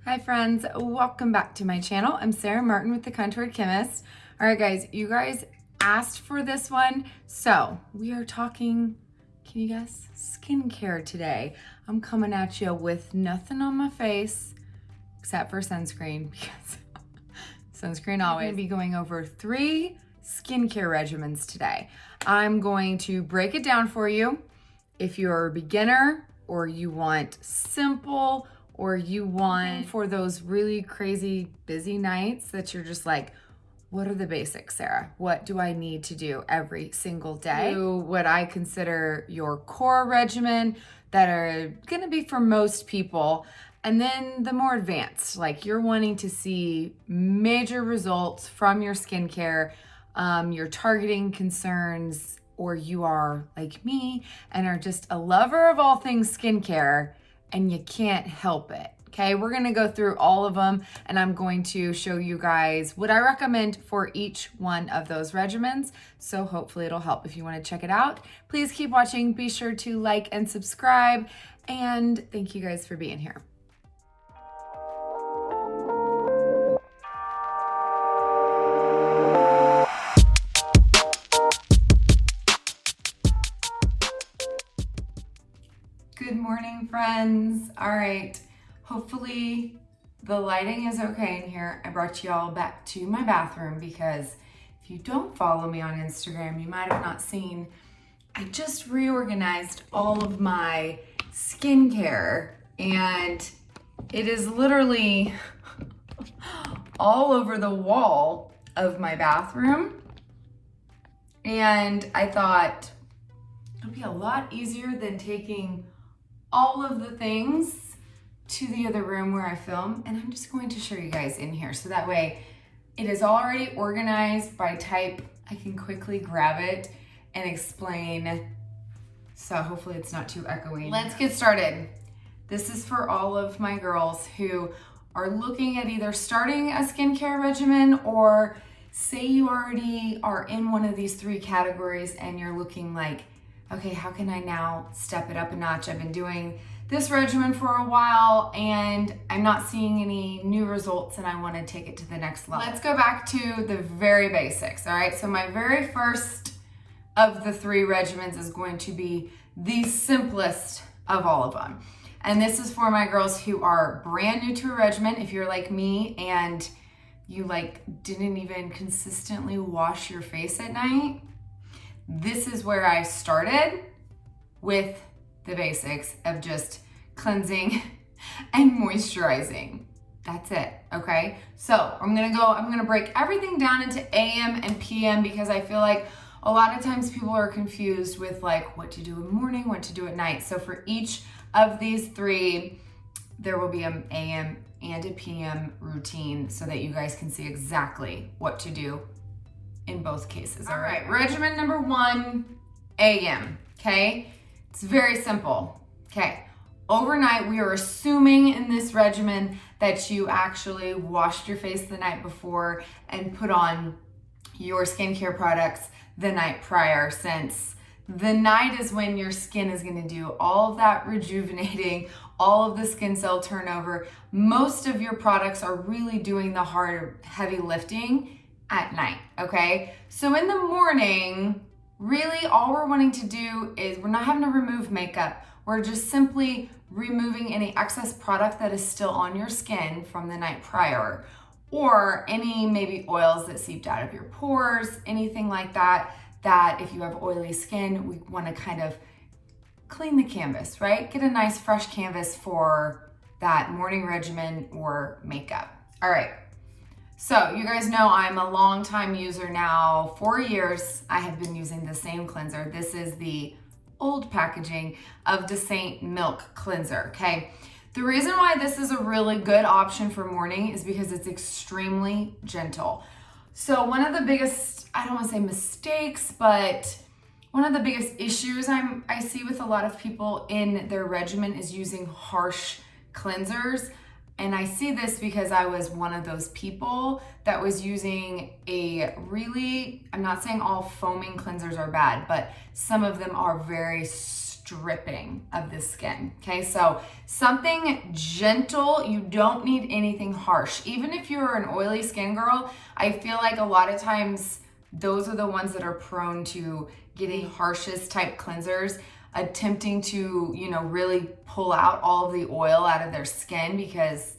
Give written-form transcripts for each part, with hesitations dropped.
Hi friends, welcome back to my channel. I'm Sarah Martin with The Contoured Chemist. All right guys, you guys asked for this one. So we are talking, can you guess, skincare today. I'm coming at you with nothing on my face except for sunscreen because sunscreen always. I'm gonna be going over 3 skincare regimens today. I'm going to break it down for you. If you're a beginner or you want simple, or you want for those really crazy busy nights that you're just like, what are the basics, Sarah? What do I need to do every single day? Do what I consider your core regimen that are gonna be for most people. And then the more advanced, like you're wanting to see major results from your skincare, you're targeting concerns, or you are like me and are just a lover of all things skincare, and you can't help it. Okay, we're gonna go through all of them and I'm going to show you guys what I recommend for each one of those regimens. So hopefully it'll help. If you wanna check it out, please keep watching. Be sure to like and subscribe. And thank you guys for being here. Good morning, friends. All right, hopefully the lighting is okay in here. I brought you all back to my bathroom because if you don't follow me on Instagram, you might have not seen, I just reorganized all of my skincare and it is literally all over the wall of my bathroom. And I thought it'll be a lot easier than taking all of the things to the other room where I film, and I'm just going to show you guys in here so that way it is already organized by type. I can quickly grab it and explain, so hopefully it's not too echoey. Let's get started. This is for all of my girls who are looking at either starting a skincare regimen, or say you already are in one of these 3 categories and you're looking like, okay, how can I now step it up a notch? I've been doing this regimen for a while and I'm not seeing any new results and I want to take it to the next level. Let's go back to the very basics, all right? So my very first of the 3 regimens is going to be the simplest of all of them. And this is for my girls who are brand new to a regimen. If you're like me and you didn't even consistently wash your face at night, this is where I started with the basics of just cleansing and moisturizing. That's it, okay? So I'm gonna break everything down into AM and PM because I feel like a lot of times people are confused with what to do in the morning, what to do at night. So for each of these 3, there will be an AM and a PM routine so that you guys can see exactly what to do in both cases. All right, regimen number 1, AM, okay? It's very simple, okay? Overnight, we are assuming in this regimen that you actually washed your face the night before and put on your skincare products the night prior, since the night is when your skin is gonna do all of that rejuvenating, all of the skin cell turnover. Most of your products are really doing the hard, heavy lifting at night, okay? So in the morning, really all we're wanting to do is we're not having to remove makeup. We're just simply removing any excess product that is still on your skin from the night prior, or any maybe oils that seeped out of your pores, anything like that, that if you have oily skin, we wanna kind of clean the canvas, right? Get a nice fresh canvas for that morning regimen or makeup. All right. So you guys know I'm a long-time user now. 4 years I have been using the same cleanser. This is the old packaging of the Seint Milk cleanser, okay? The reason why this is a really good option for morning is because it's extremely gentle. So one of the biggest, I don't want to say mistakes, but one of the biggest issues I see with a lot of people in their regimen is using harsh cleansers. And I see this because I was one of those people that was using a really, I'm not saying all foaming cleansers are bad, but some of them are very stripping of the skin. Okay, so something gentle, you don't need anything harsh. Even if you're an oily skin girl, I feel like a lot of times those are the ones that are prone to getting harshest type cleansers, attempting to, you know, really pull out all of the oil out of their skin because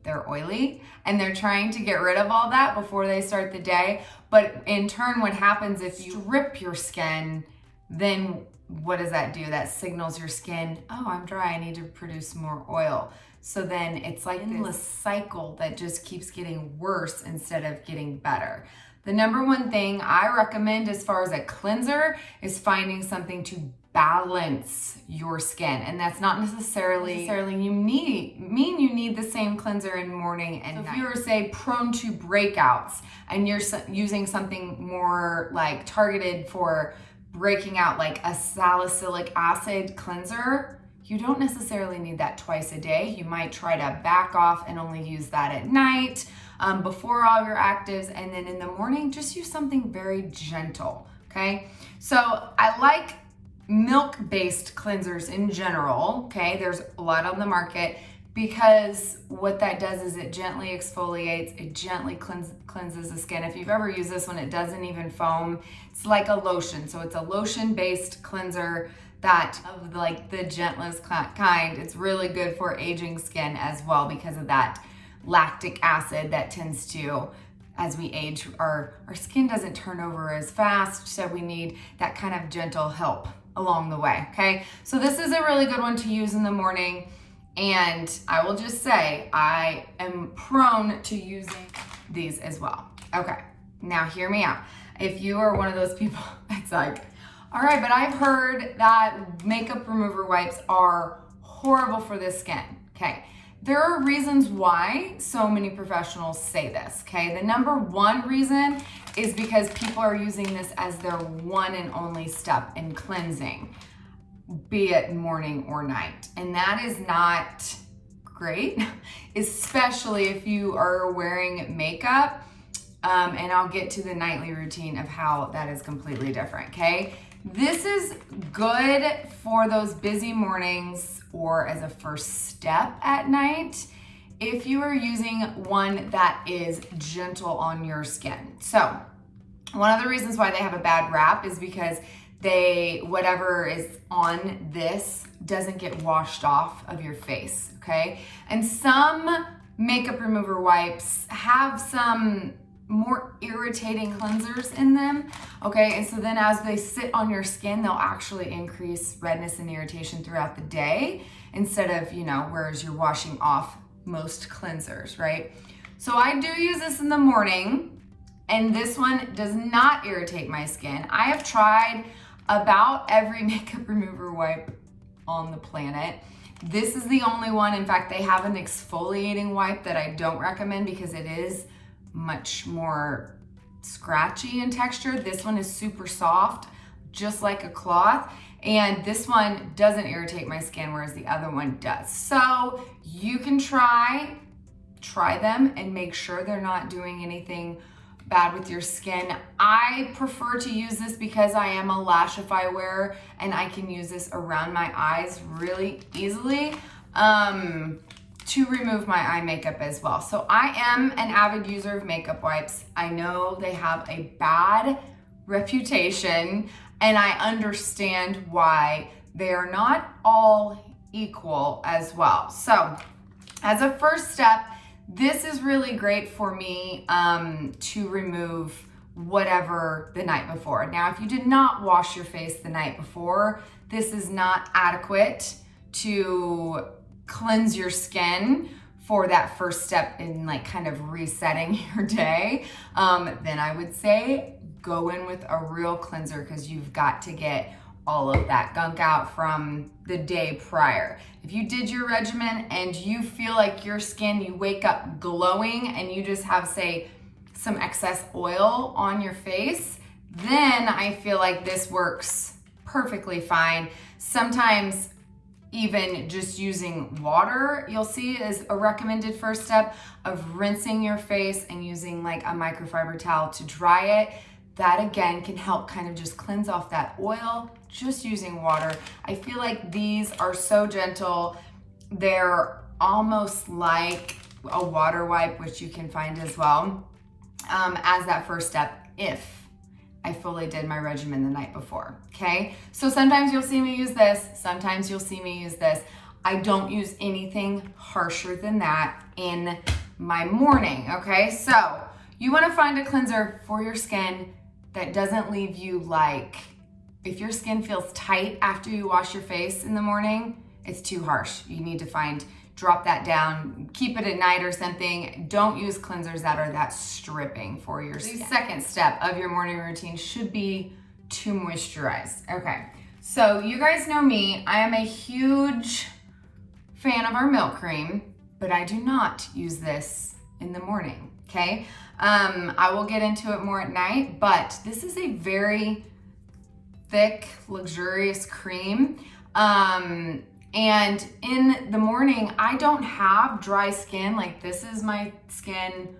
they're oily and they're trying to get rid of all that before they start the day. But in turn, what happens if you strip your skin, then what does that do? That signals your skin, oh, I'm dry, I need to produce more oil. So then it's like this cycle that just keeps getting worse instead of getting better. The number one thing I recommend as far as a cleanser is finding something to balance your skin. And that's not necessarily you need the same cleanser in morning and night. If you're, say, prone to breakouts and you're using something more like targeted for breaking out, like a salicylic acid cleanser, you don't necessarily need that twice a day. You might try to back off and only use that at night before all your actives, and then in the morning, just use something very gentle, okay? So I like milk-based cleansers in general, okay? There's a lot on the market because what that does is it gently exfoliates, it gently cleanses the skin. If you've ever used this one, it doesn't even foam. It's like a lotion. So it's a lotion-based cleanser that of like the gentlest kind. It's really good for aging skin as well because of that lactic acid that tends to, as we age, our skin doesn't turn over as fast, so we need that kind of gentle help along the way, okay? So this is a really good one to use in the morning, and I will just say I am prone to using these as well. Okay, now hear me out. If you are one of those people that's like, all right, but I've heard that makeup remover wipes are horrible for the skin, okay? There are reasons why so many professionals say this, okay? The number one reason is because people are using this as their one and only step in cleansing, be it morning or night. And that is not great, especially if you are wearing makeup. And I'll get to the nightly routine of how that is completely different, okay? This is good for those busy mornings or as a first step at night if you are using one that is gentle on your skin. So one of the reasons why they have a bad rap is because whatever is on this doesn't get washed off of your face, okay? And some makeup remover wipes have some more irritating cleansers in them, okay? And so then as they sit on your skin, they'll actually increase redness and irritation throughout the day instead of, you know, whereas you're washing off most cleansers, right? So I do use this in the morning, and this one does not irritate my skin. I have tried about every makeup remover wipe on the planet. This is the only one. In fact, they have an exfoliating wipe that I don't recommend because it is much more scratchy in texture. This one is super soft, just like a cloth. And this one doesn't irritate my skin, whereas the other one does. So you can try them and make sure they're not doing anything bad with your skin. I prefer to use this because I am a Lashify wearer and I can use this around my eyes really easily to remove my eye makeup as well. So I am an avid user of makeup wipes. I know they have a bad reputation and I understand why. They are not all equal as well. So as a first step, this is really great for me to remove whatever the night before. Now, if you did not wash your face the night before, this is not adequate to cleanse your skin for that first step in like kind of resetting your day. Then I would say go in with a real cleanser because you've got to get all of that gunk out from the day prior. If you did your regimen and you feel like your skin, you wake up glowing and you just have, say, some excess oil on your face, then I feel like this works perfectly fine. Sometimes even just using water, you'll see is a recommended first step of rinsing your face and using like a microfiber towel to dry it. That again can help kind of just cleanse off that oil, just using water. I feel like these are so gentle. They're almost like a water wipe, which you can find as well, as that first step if I fully did my regimen the night before, okay? So sometimes you'll see me use this, sometimes you'll see me use this. I don't use anything harsher than that in my morning, okay? So you wanna find a cleanser for your skin that doesn't leave you like, if your skin feels tight after you wash your face in the morning, it's too harsh. You need to drop that down, keep it at night or something. Don't use cleansers that are that stripping for your skin. The second step of your morning routine should be to moisturize. Okay, so you guys know me, I am a huge fan of our milk cream, but I do not use this in the morning, okay? I will get into it more at night, but this is a very thick, luxurious cream. And in the morning, I don't have dry skin. Like this is my skin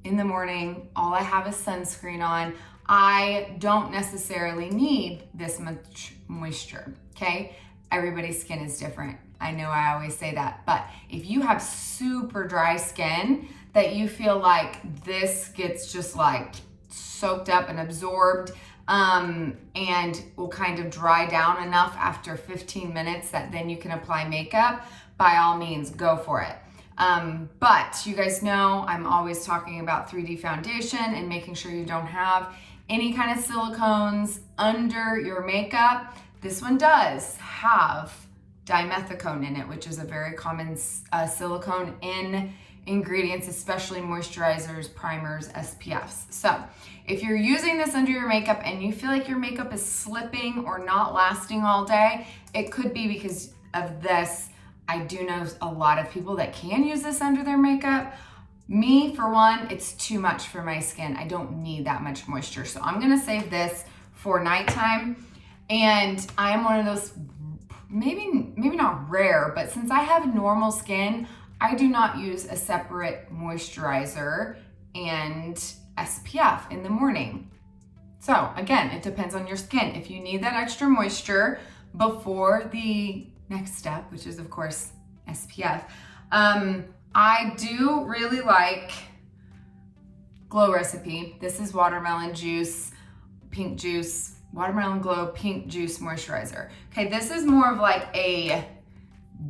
in the morning. All I have is sunscreen on. I don't necessarily need this much moisture, okay? Everybody's skin is different. I know I always say that, but if you have super dry skin that you feel like this gets just like soaked up and absorbed, and will kind of dry down enough after 15 minutes that then you can apply makeup, by all means, go for it. But you guys know I'm always talking about 3D foundation and making sure you don't have any kind of silicones under your makeup. This one does have dimethicone in it, which is a very common silicone in ingredients, especially moisturizers, primers, SPFs. So if you're using this under your makeup and you feel like your makeup is slipping or not lasting all day, it could be because of this. I do know a lot of people that can use this under their makeup. Me, for one, it's too much for my skin. I don't need that much moisture. So I'm gonna save this for nighttime. And I am one of those, maybe not rare, but since I have normal skin, I do not use a separate moisturizer and SPF in the morning. So again, it depends on your skin. If you need that extra moisture before the next step, which is of course SPF, I do really like Glow Recipe. This is watermelon juice, pink juice, watermelon glow pink juice moisturizer. Okay, this is more of like a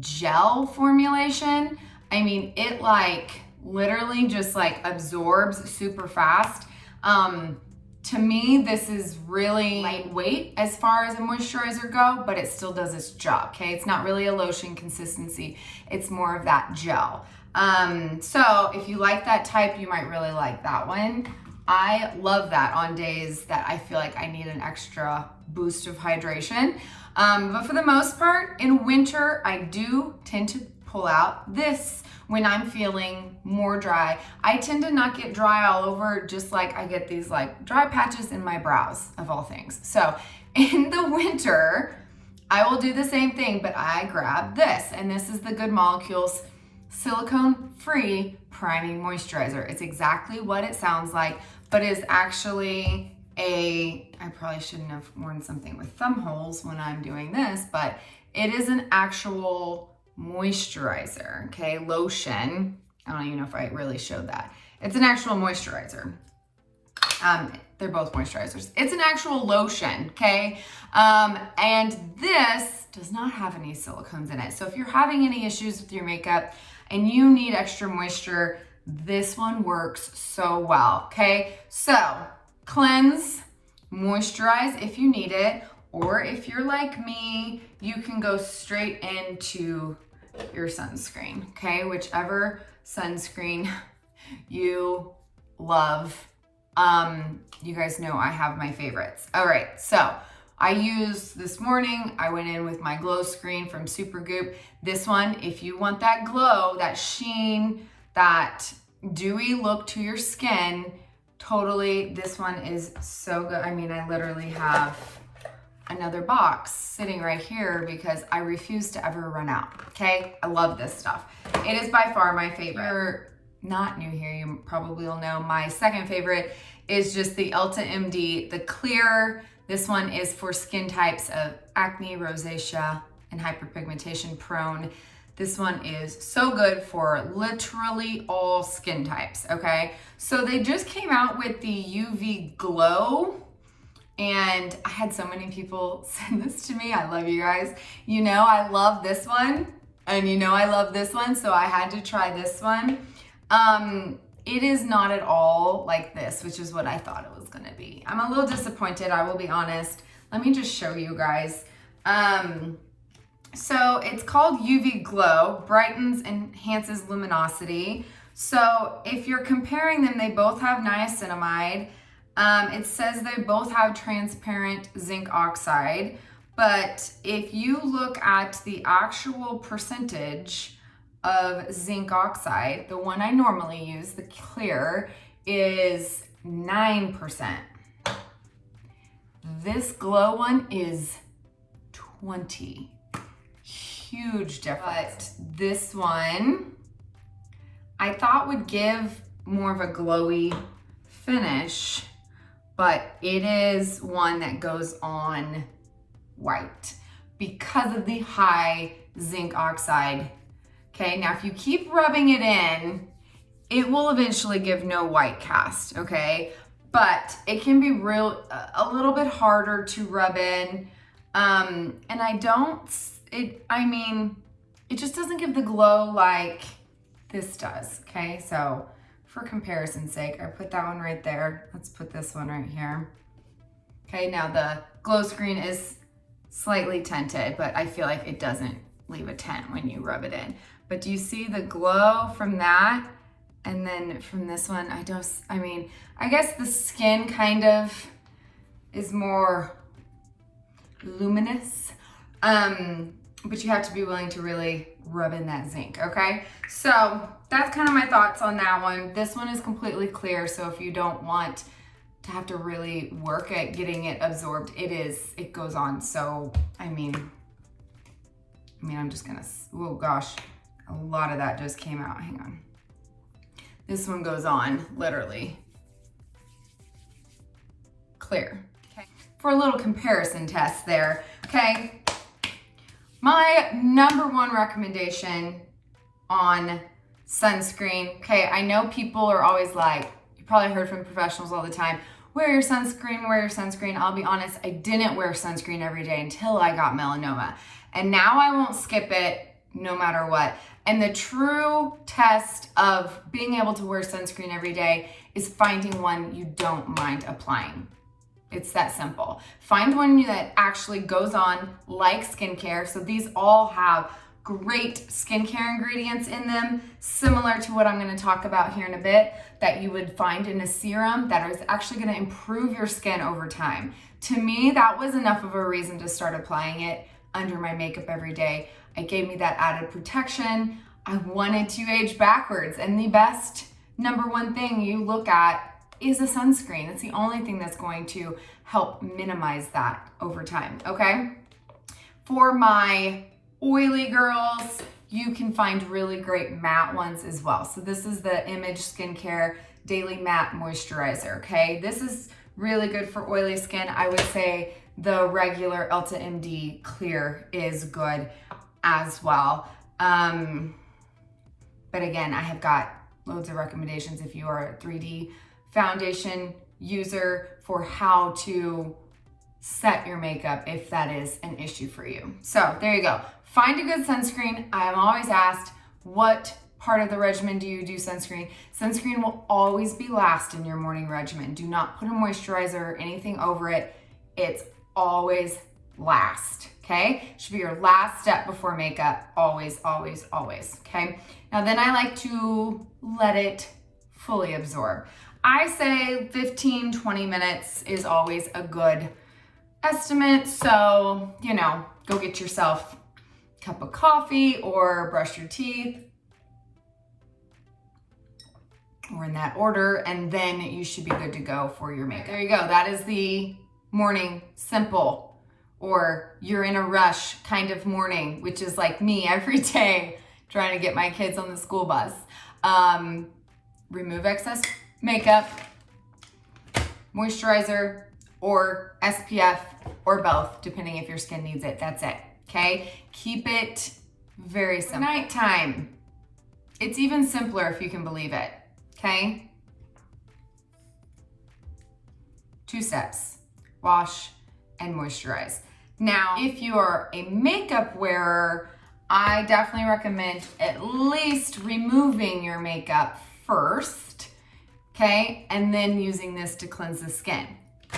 gel formulation. I mean, it like literally just like absorbs super fast. To me, this is really lightweight as far as a moisturizer go, but it still does its job, okay? It's not really a lotion consistency. It's more of that gel. So if you like that type, you might really like that one. I love that on days that I feel like I need an extra boost of hydration. But for the most part, in winter, I do tend to pull out this when I'm feeling more dry. I tend to not get dry all over, just like I get these like dry patches in my brows of all things. So in the winter, I will do the same thing, but I grab this, and this is the Good Molecules silicone-free priming moisturizer. It's exactly what it sounds like, but is actually I probably shouldn't have worn something with thumb holes when I'm doing this, but it is an actual moisturizer, okay, lotion. I don't even know if I really showed that. It's an actual moisturizer. They're both moisturizers. It's an actual lotion, okay? And this does not have any silicones in it. So if you're having any issues with your makeup and you need extra moisture, this one works so well, okay? So cleanse, moisturize if you need it, or if you're like me, you can go straight into your sunscreen, okay? Whichever sunscreen you love. You guys know I have my favorites. All right, so I used this morning, I went in with my Glow Screen from Supergoop. This one, if you want that glow, that sheen, that dewy look to your skin, totally, this one is so good. I mean, I literally have another box sitting right here because I refuse to ever run out, okay? I love this stuff. It is by far my favorite. If you're not new here, you probably will know my second favorite is just the Ulta MD, the clear. This one is for skin types of acne, rosacea, and hyperpigmentation prone. This one is so good for literally all skin types, okay? So they just came out with the UV Glow, and I had so many people send this to me. I love you guys. You know I love this one, and you know I love this one, so I had to try this one. It is not at all like this, which is what I thought it was gonna be. I'm a little disappointed, I will be honest. Let me just show you guys. So it's called UV Glow, brightens, enhances luminosity. So if you're comparing them, they both have niacinamide. It says they both have transparent zinc oxide, but if you look at the actual percentage of zinc oxide, the one I normally use, the clear, is 9%. This Glow one is 20. Huge difference. But this one I thought would give more of a glowy finish, but it is one that goes on white because of the high zinc oxide. Okay, now if you keep rubbing it in, it will eventually give no white cast, okay? But it can be a little bit harder to rub in. And it just doesn't give the glow like this does, okay? So for comparison's sake, I put that one right there. Let's put this one right here. Okay, now the glow screen is slightly tinted, but I feel like it doesn't leave a tint when you rub it in. But do you see the glow from that? And then from this one, I guess the skin kind of is more luminous. But you have to be willing to really rub in that zinc, okay? So that's kind of my thoughts on that one. This one is completely clear, so if you don't want to have to really work at getting it absorbed, it goes on. So, I'm just gonna, oh gosh, a lot of that just came out, hang on. This one goes on, literally. Clear, okay? For a little comparison test there, okay? My number one recommendation on sunscreen, okay, I know people are always like, you probably heard from professionals all the time, wear your sunscreen, wear your sunscreen. I'll be honest, I didn't wear sunscreen every day until I got melanoma. And now I won't skip it no matter what. And the true test of being able to wear sunscreen every day is finding one you don't mind applying. It's that simple. Find one that actually goes on like skincare. So these all have great skincare ingredients in them, similar to what I'm gonna talk about here in a bit, that you would find in a serum that is actually gonna improve your skin over time. To me, that was enough of a reason to start applying it under my makeup every day. It gave me that added protection. I wanted to age backwards, and the best number one thing you look at is a sunscreen. It's the only thing that's going to help minimize that over time, okay? For my oily girls, you can find really great matte ones as well. So this is the Image Skincare Daily Matte Moisturizer, okay? This is really good for oily skin. I would say the regular Ulta MD Clear is good as well. But again, I have got loads of recommendations if you are a 3D foundation user for how to set your makeup if that is an issue for you. So there you go. Find a good sunscreen. I am always asked, what part of the regimen do you do sunscreen? Sunscreen will always be last in your morning regimen. Do not put a moisturizer or anything over it. It's always last, okay? Should be your last step before makeup. Always, always, always, okay? Now then I like to let it fully absorb. I say 15, 20 minutes is always a good estimate. So, go get yourself a cup of coffee or brush your teeth, or in that order, and then you should be good to go for your makeup. There you go. That is the morning simple or you're in a rush kind of morning, which is like me every day trying to get my kids on the school bus. Remove excess makeup, moisturizer, or SPF, or both, depending if your skin needs it. That's it, okay? Keep it very simple. Nighttime, it's even simpler if you can believe it, okay? 2 steps, wash and moisturize. Now, if you are a makeup wearer, I definitely recommend at least removing your makeup first, okay? And then using this to cleanse the skin.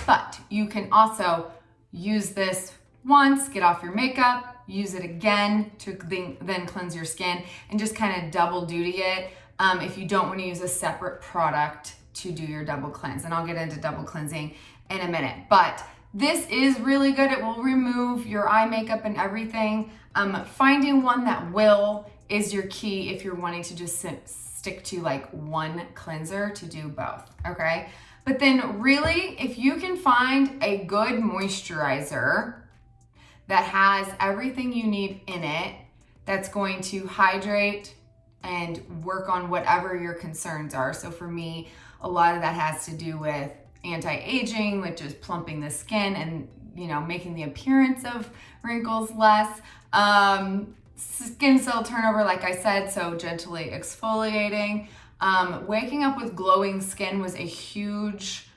But you can also use this once, get off your makeup, use it again to then cleanse your skin, and just kind of double duty it if you don't want to use a separate product to do your double cleanse. And I'll get into double cleansing in a minute. But this is really good. It will remove your eye makeup and everything. Finding one that will is your key if you're wanting to just stick to like one cleanser to do both, okay? But then really, if you can find a good moisturizer that has everything you need in it, that's going to hydrate and work on whatever your concerns are. So for me, a lot of that has to do with anti-aging, which is plumping the skin and, you know, making the appearance of wrinkles less. Skin cell turnover, like I said, so gently exfoliating. Waking up with glowing skin was a huge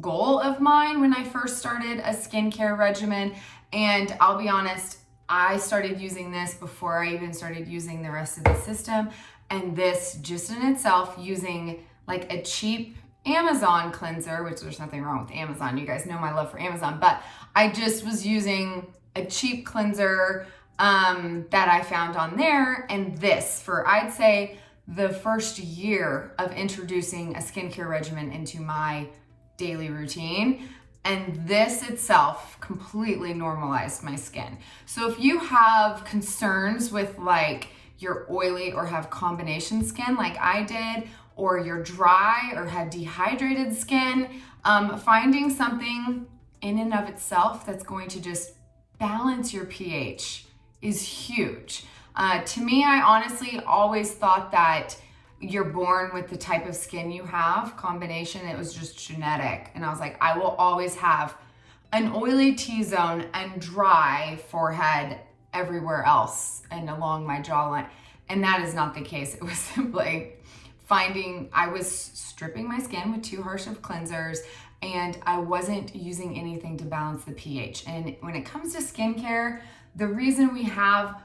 goal of mine when I first started a skincare regimen. And I'll be honest, I started using this before I even started using the rest of the system. And this just in itself, using like a cheap Amazon cleanser, which there's nothing wrong with Amazon. You guys know my love for Amazon, but I just was using a cheap cleanser that I found on there. And this for, I'd say, the first year of introducing a skincare regimen into my daily routine. And this itself completely normalized my skin. So if you have concerns with like you're oily or have combination skin like I did, or you're dry or have dehydrated skin, finding something in and of itself that's going to just balance your pH is huge. To me, I honestly always thought that you're born with the type of skin you have, combination, it was just genetic. And I was like, I will always have an oily T-zone and dry forehead everywhere else and along my jawline. And that is not the case. It was simply finding I was stripping my skin with too harsh of cleansers, and I wasn't using anything to balance the pH. And when it comes to skincare, the reason we have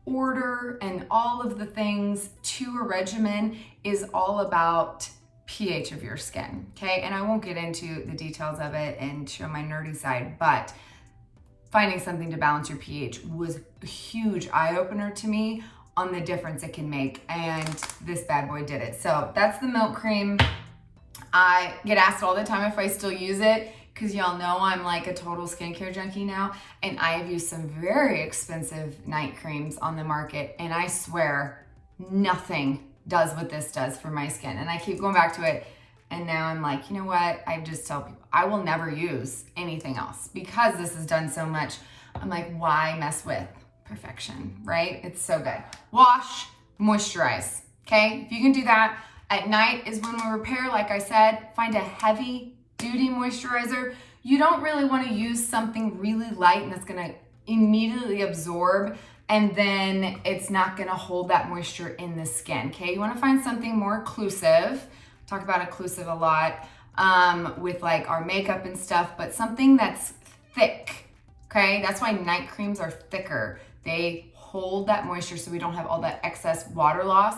order and all of the things to a regimen is all about pH of your skin, okay? And I won't get into the details of it and show my nerdy side, but finding something to balance your pH was a huge eye-opener to me on the difference it can make, and this bad boy did it. So that's the milk cream. I get asked all the time if I still use it, because y'all know I'm like a total skincare junkie now, and I have used some very expensive night creams on the market, and I swear nothing does what this does for my skin. And I keep going back to it, and now I'm like, you know what? I just tell people I will never use anything else because this has done so much. I'm like, why mess with perfection, right? It's so good. Wash, moisturize, okay? If you can do that. At night is when we repair, like I said, find a heavy duty moisturizer. You don't really want to use something really light and it's going to immediately absorb, and then it's not going to hold that moisture in the skin, okay? You want to find something more occlusive. Talk about occlusive a lot with like our makeup and stuff, but something that's thick, okay? That's why night creams are thicker. They hold that moisture so we don't have all that excess water loss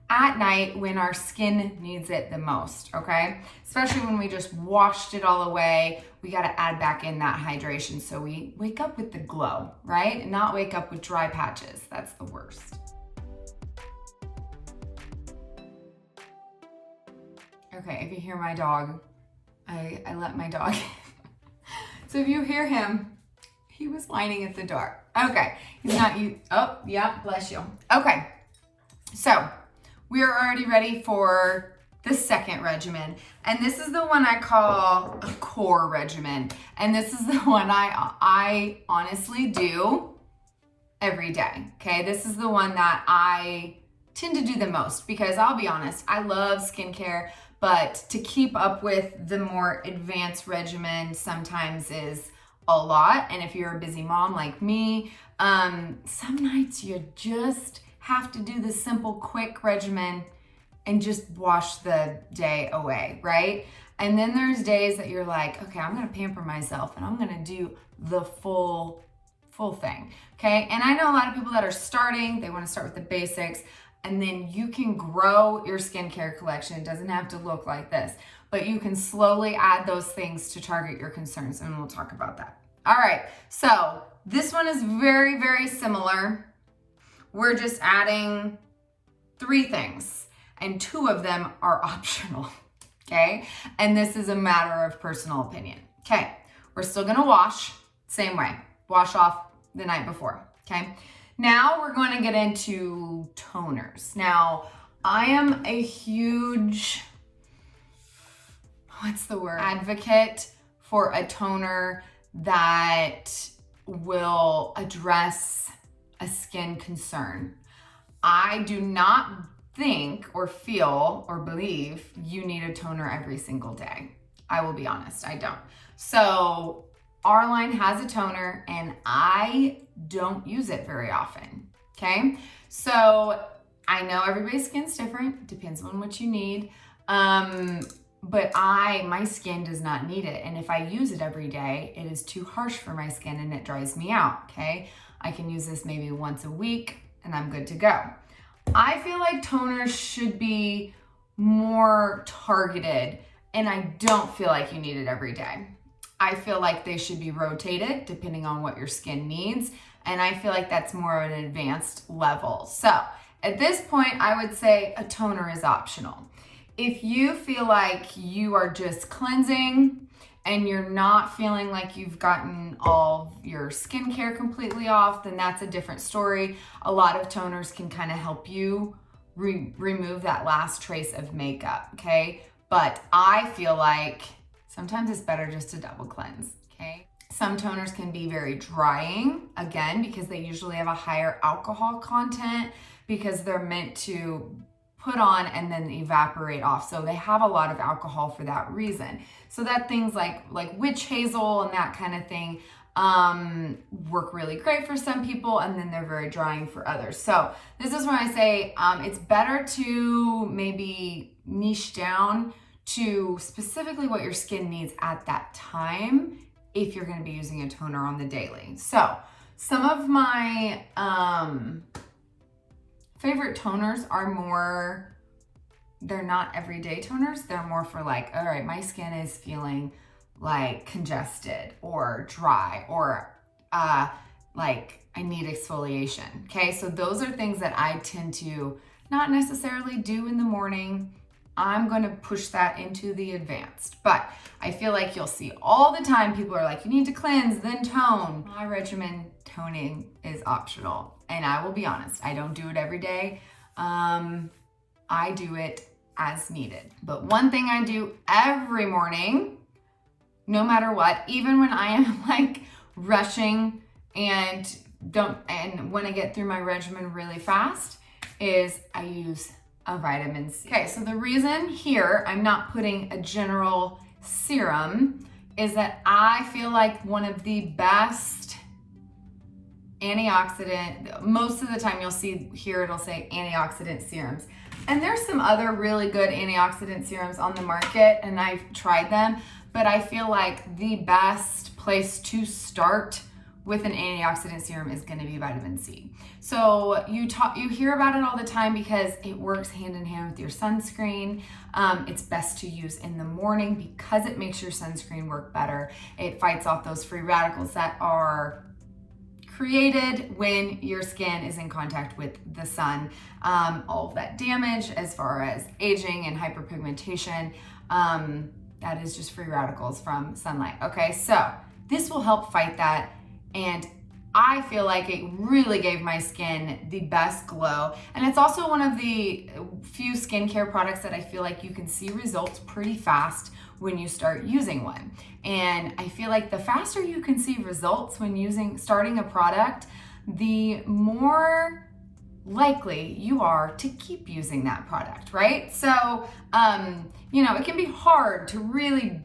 at night when our skin needs it the most, okay? Especially when we just washed it all away, we gotta add back in that hydration so we wake up with the glow, right? And not wake up with dry patches. That's the worst. Okay, if you hear my dog, I let my dog in. So if you hear him, he was whining at the door. Okay, he's not you. Oh, yeah, bless you. Okay, so we are already ready for the second regimen. And this is the one I call a core regimen. And this is the one I honestly do every day, okay? This is the one that I tend to do the most because I'll be honest, I love skincare, but to keep up with the more advanced regimen sometimes is a lot. And if you're a busy mom like me, some nights you just have to do the simple, quick regimen and just wash the day away, right? And then there's days that you're like, okay, I'm gonna pamper myself and I'm gonna do the full thing, okay? And I know a lot of people that are starting, they wanna start with the basics, and then you can grow your skincare collection. It doesn't have to look like this, but you can slowly add those things to target your concerns, and we'll talk about that. All right, so this one is very, very similar. We're just adding 3 things, and 2 of them are optional, okay? And this is a matter of personal opinion. Okay, we're still gonna wash, same way. Wash off the night before, okay? Now we're going to get into toners. Now, I am a huge, advocate for a toner that will address a skin concern. I do not think or feel or believe you need a toner every single day. I will be honest, I don't. So our line has a toner and I don't use it very often, okay? So I know everybody's skin's different, depends on what you need, but my skin does not need it. And if I use it every day, it is too harsh for my skin and it dries me out, okay? I can use this maybe once a week and I'm good to go. I feel like toners should be more targeted and I don't feel like you need it every day. I feel like they should be rotated depending on what your skin needs. And I feel like that's more of an advanced level. So at this point, I would say a toner is optional. If you feel like you are just cleansing and you're not feeling like you've gotten all your skincare completely off, then that's a different story. A lot of toners can kind of help you remove that last trace of makeup, okay? But I feel like sometimes it's better just to double cleanse, okay? Some toners can be very drying, again, because they usually have a higher alcohol content because they're meant to put on and then evaporate off. So they have a lot of alcohol for that reason. So that things like witch hazel and that kind of thing work really great for some people, and then they're very drying for others. So this is when I say it's better to maybe niche down to specifically what your skin needs at that time if you're going to be using a toner on the daily. So some of my favorite toners are more, they're not everyday toners. They're more for like, all right, my skin is feeling like congested or dry or like I need exfoliation. Okay, so those are things that I tend to not necessarily do in the morning. I'm going to push that into the advanced, but I feel like you'll see all the time people are like, you need to cleanse, then tone. My regimen toning is optional. And I will be honest, I don't do it every day. I do it as needed. But one thing I do every morning, no matter what, even when I am like rushing and when I get through my regimen really fast, is I use a vitamin C. Okay, so the reason here I'm not putting a general serum is that I feel like one of the best antioxidant, most of the time you'll see here it'll say antioxidant serums. And there's some other really good antioxidant serums on the market and I've tried them, but I feel like the best place to start with an antioxidant serum is going to be vitamin C. So you hear about it all the time because it works hand in hand with your sunscreen. It's best to use in the morning because it makes your sunscreen work better. It fights off those free radicals that are created when your skin is in contact with the sun. All of that damage as far as aging and hyperpigmentation, that is just free radicals from sunlight. Okay, so this will help fight that. And I feel like it really gave my skin the best glow. And it's also one of the few skincare products that I feel like you can see results pretty fast when you start using one. And I feel like the faster you can see results when starting a product, the more likely you are to keep using that product, right? So, you know, it can be hard to really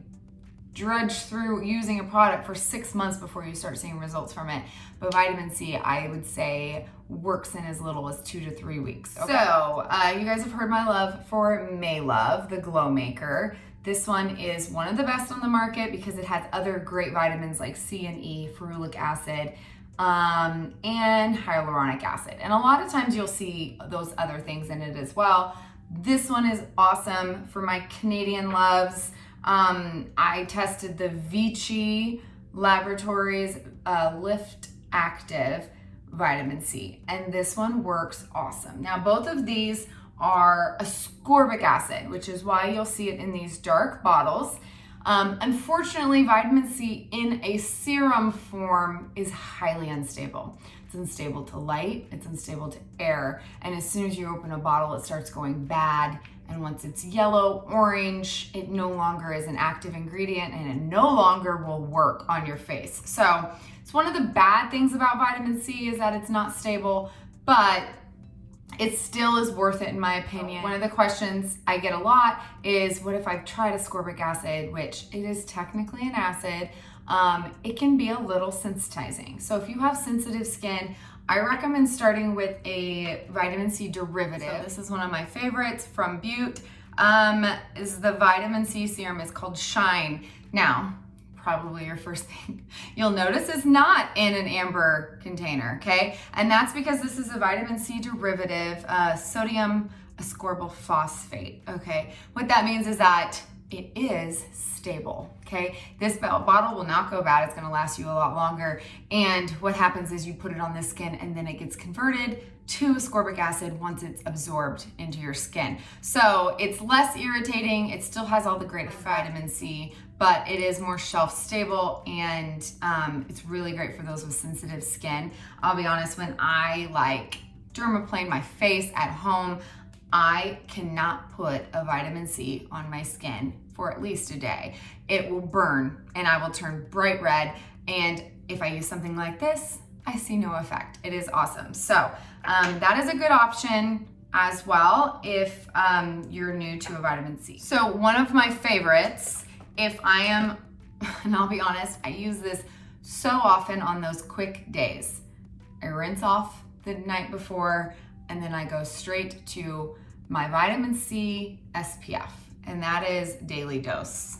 drudge through using a product for 6 months before you start seeing results from it. But vitamin C, I would say, works in as little as 2 to 3 weeks. Okay. So, you guys have heard my love for Maylove, the Glow Maker. This one is one of the best on the market because it has other great vitamins like C and E, ferulic acid, and hyaluronic acid. And a lot of times you'll see those other things in it as well. This one is awesome for my Canadian loves. I tested the Vichy Laboratories Lift Active Vitamin C, and this one works awesome. Now, both of these are ascorbic acid, which is why you'll see it in these dark bottles. Unfortunately, vitamin C in a serum form is highly unstable. It's unstable to light, it's unstable to air, and as soon as you open a bottle, it starts going bad. And once it's yellow, orange, it no longer is an active ingredient and it no longer will work on your face. So it's one of the bad things about vitamin C is that it's not stable, but it still is worth it in my opinion. One of the questions I get a lot is, what if I've tried ascorbic acid, which it is technically an acid, it can be a little sensitizing. So if you have sensitive skin, I recommend starting with a vitamin C derivative. So this is one of my favorites from Butte. Is the vitamin C serum is called Shine. Now, probably your first thing you'll notice is not in an amber container, okay? And that's because this is a vitamin C derivative, sodium ascorbyl phosphate, okay? What that means is that it is stable, okay? This bottle will not go bad. It's gonna last you a lot longer. And what happens is you put it on the skin and then it gets converted to ascorbic acid once it's absorbed into your skin. So it's less irritating. It still has all the great vitamin C, but it is more shelf stable, and it's really great for those with sensitive skin. I'll be honest, when I dermaplane my face at home, I cannot put a vitamin C on my skin for at least a day. It will burn and I will turn bright red. And if I use something like this, I see no effect. It is awesome. So that is a good option as well if you're new to a vitamin C. So one of my favorites, if I am, and I'll be honest, I use this so often on those quick days. I rinse off the night before and then I go straight to my vitamin C SPF, and that is Daily Dose.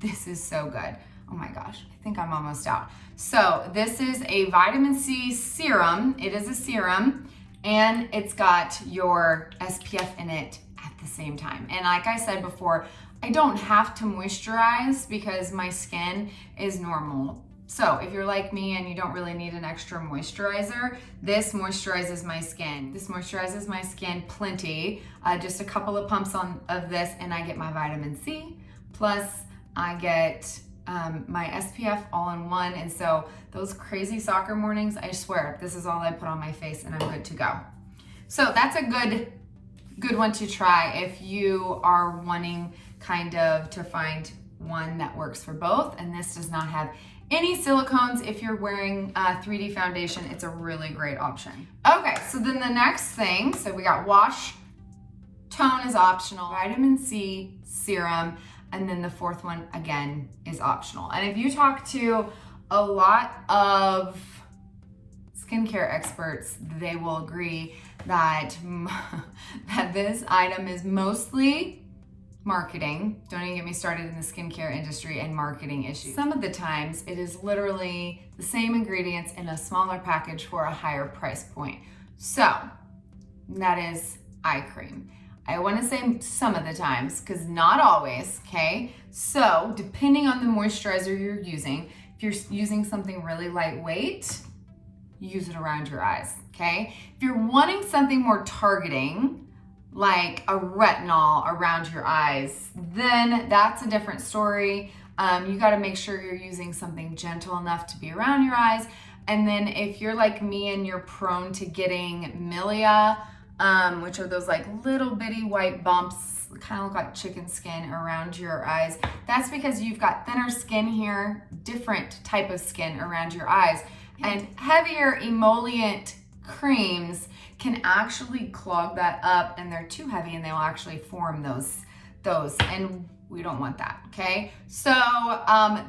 This is so good. Oh my gosh, I think I'm almost out. So this is a vitamin C serum. It is a serum and it's got your SPF in it at the same time. And like I said before, I don't have to moisturize because my skin is normal. So if you're like me and you don't really need an extra moisturizer, this moisturizes my skin. This moisturizes my skin plenty. Just a couple of pumps of this and I get my vitamin C. Plus I get my SPF all in one. And so those crazy soccer mornings, I swear, this is all I put on my face and I'm good to go. So that's a good one to try if you are wanting kind of to find one that works for both. And this does not have any silicones. If you're wearing 3D foundation, it's a really great option. Okay, so then the next thing, so we got wash, tone is optional, vitamin C, serum, and then the fourth one, again, is optional. And if you talk to a lot of skincare experts, they will agree that, that this item is mostly marketing. Don't even get me started in the skincare industry and marketing issues. Some of the times it is literally the same ingredients in a smaller package for a higher price point. So that is eye cream. I want to say some of the times because not always, okay? So depending on the moisturizer you're using, if you're using something really lightweight, use it around your eyes, okay? If you're wanting something more targeting, like a retinol around your eyes, then that's a different story. You got to make sure you're using something gentle enough to be around your eyes And then if you're like me and you're prone to getting milia, which are those like little bitty white bumps, kind of look like chicken skin around your eyes, that's because you've got thinner skin here, different type of skin around your eyes. And heavier emollient creams can actually clog that up, and they're too heavy and they will actually form those, and we don't want that, okay? So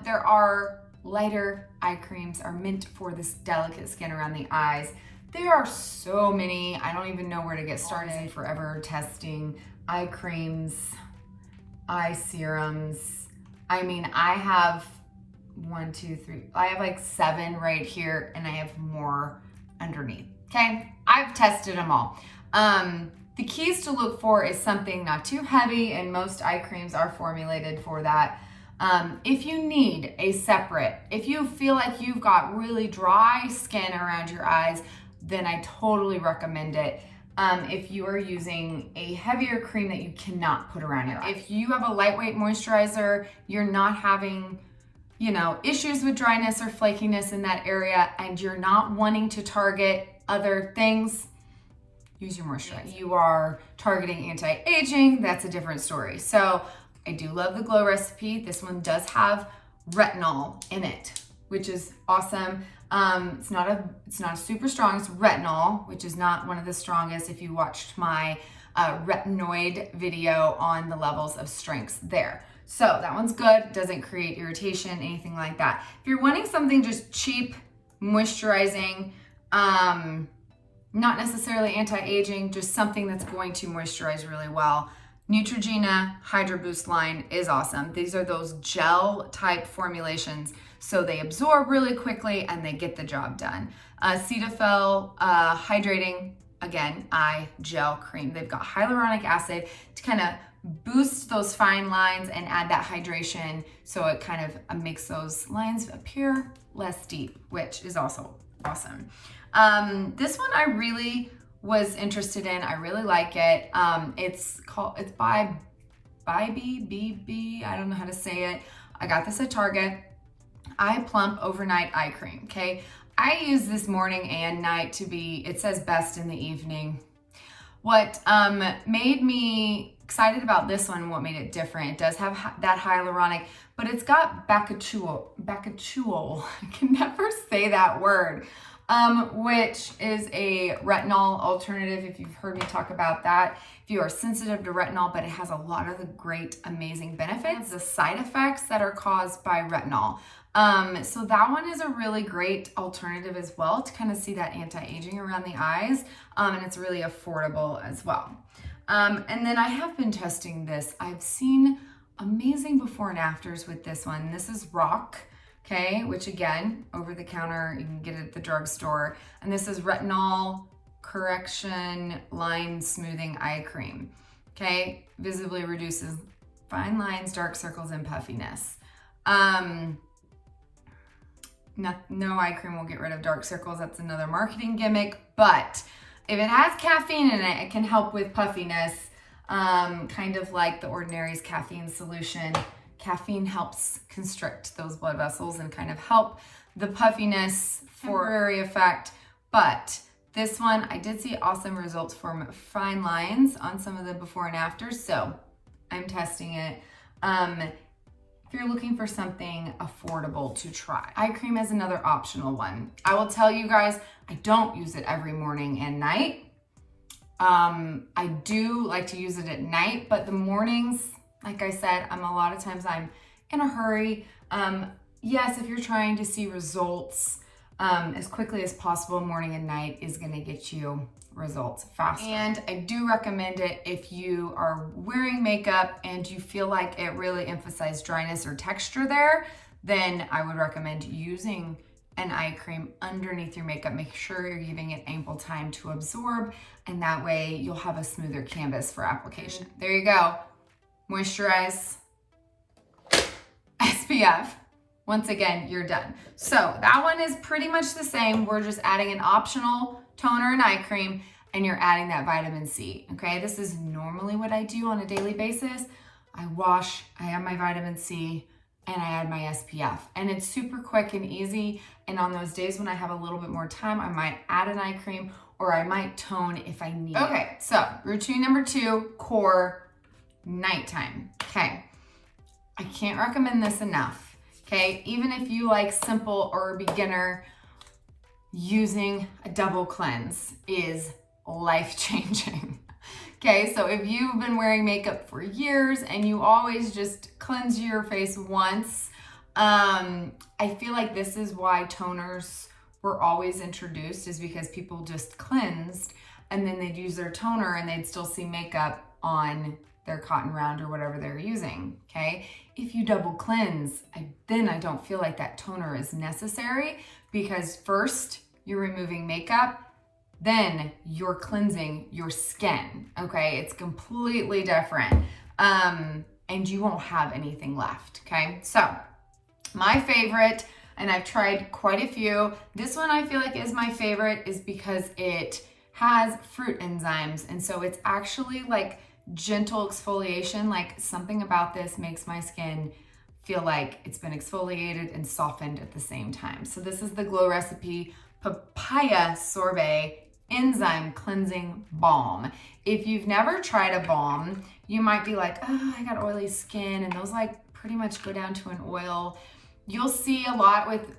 there are lighter eye creams are meant for this delicate skin around the eyes. There are so many, I don't even know where to get started. Forever testing eye creams, eye serums. I mean, I have 1, 2, 3, I have like 7 right here, and I have more underneath, okay? I've tested them all. The keys to look for is something not too heavy, and most eye creams are formulated for that. If you need a separate, if you feel like you've got really dry skin around your eyes, then I totally recommend it. If you are using a heavier cream that you cannot put around your eyes. If you have a lightweight moisturizer, you're not having, you know, issues with dryness or flakiness in that area, and you're not wanting to target other things, use your moisturizer. You are targeting anti-aging, that's a different story. So I do love the Glow recipe. This one does have retinol in it, which is awesome. It's not super strong. It's retinol, which is not one of the strongest. If you watched my retinoid video on the levels of strengths there. So that one's good. Doesn't create irritation, anything like that. If you're wanting something just cheap, moisturizing, not necessarily anti-aging, just something that's going to moisturize really well, Neutrogena Hydro Boost line is awesome. These are those gel type formulations, so they absorb really quickly and they get the job done. Cetaphil hydrating, again, eye gel cream. They've got hyaluronic acid to kind of boost those fine lines and add that hydration, so it kind of makes those lines appear less deep, which is also awesome. This one I really was interested in. I really like it. It's by BB. I don't know how to say it. I got this at Target. Eye Plump Overnight Eye Cream, okay? I use this morning and night to be, it says best in the evening. What made me excited about this one, what made it different, it does have that hyaluronic, but it's got bakuchiol, I can never say that word, which is a retinol alternative, if you've heard me talk about that. If you are sensitive to retinol, but it has a lot of the great, amazing benefits, the side effects that are caused by retinol. So that one is a really great alternative as well to kind of see that anti-aging around the eyes, and it's really affordable as well. And then I have been testing this. I've seen amazing before and afters with this one. This is Rock, okay, which again, over the counter, you can get it at the drugstore. And this is Retinol Correction Line Smoothing Eye Cream, okay? Visibly reduces fine lines, dark circles, and puffiness. No eye cream will get rid of dark circles. That's another marketing gimmick, but if it has caffeine in it, it can help with puffiness, kind of like the Ordinary's caffeine solution. Caffeine helps constrict those blood vessels and kind of help the puffiness for temporary effect. But this one, I did see awesome results from fine lines on some of the before and afters, so I'm testing it. If you're looking for something affordable to try, eye cream is another optional one. I will tell you guys, I don't use it every morning and night. I do like to use it at night, but the mornings, like I said, a lot of times I'm in a hurry. Yes, if you're trying to see results as quickly as possible, morning and night is gonna get you results faster. And I do recommend it if you are wearing makeup and you feel like it really emphasized dryness or texture there, then I would recommend using an eye cream underneath your makeup. Make sure you're giving it ample time to absorb, and that way you'll have a smoother canvas for application. There you go. Moisturize, SPF. Once again, you're done. So that one is pretty much the same. We're just adding an optional toner and eye cream, and you're adding that vitamin C, okay? This is normally what I do on a daily basis. I wash, I have my vitamin C, and I add my SPF. And it's super quick and easy. And on those days when I have a little bit more time, I might add an eye cream or I might tone if I need it. Okay, so routine number 2, core, nighttime. Okay, I can't recommend this enough. Okay, even if you like simple or a beginner, using a double cleanse is life-changing. Okay, so if you've been wearing makeup for years and you always just cleanse your face once, I feel like this is why toners were always introduced, is because people just cleansed and then they'd use their toner and they'd still see makeup on their cotton round or whatever they're using, okay? If you double cleanse, then I don't feel like that toner is necessary, because first you're removing makeup, then you're cleansing your skin, okay? It's completely different. And you won't have anything left, okay? So my favorite, and I've tried quite a few, this one I feel like is my favorite, is because it has fruit enzymes. And so it's actually like gentle exfoliation. Like something about this makes my skin feel like it's been exfoliated and softened at the same time. So this is the Glow Recipe Papaya Sorbet Enzyme Cleansing Balm. If you've never tried a balm, you might be like, oh, I got oily skin, and those like pretty much go down to an oil. You'll see a lot with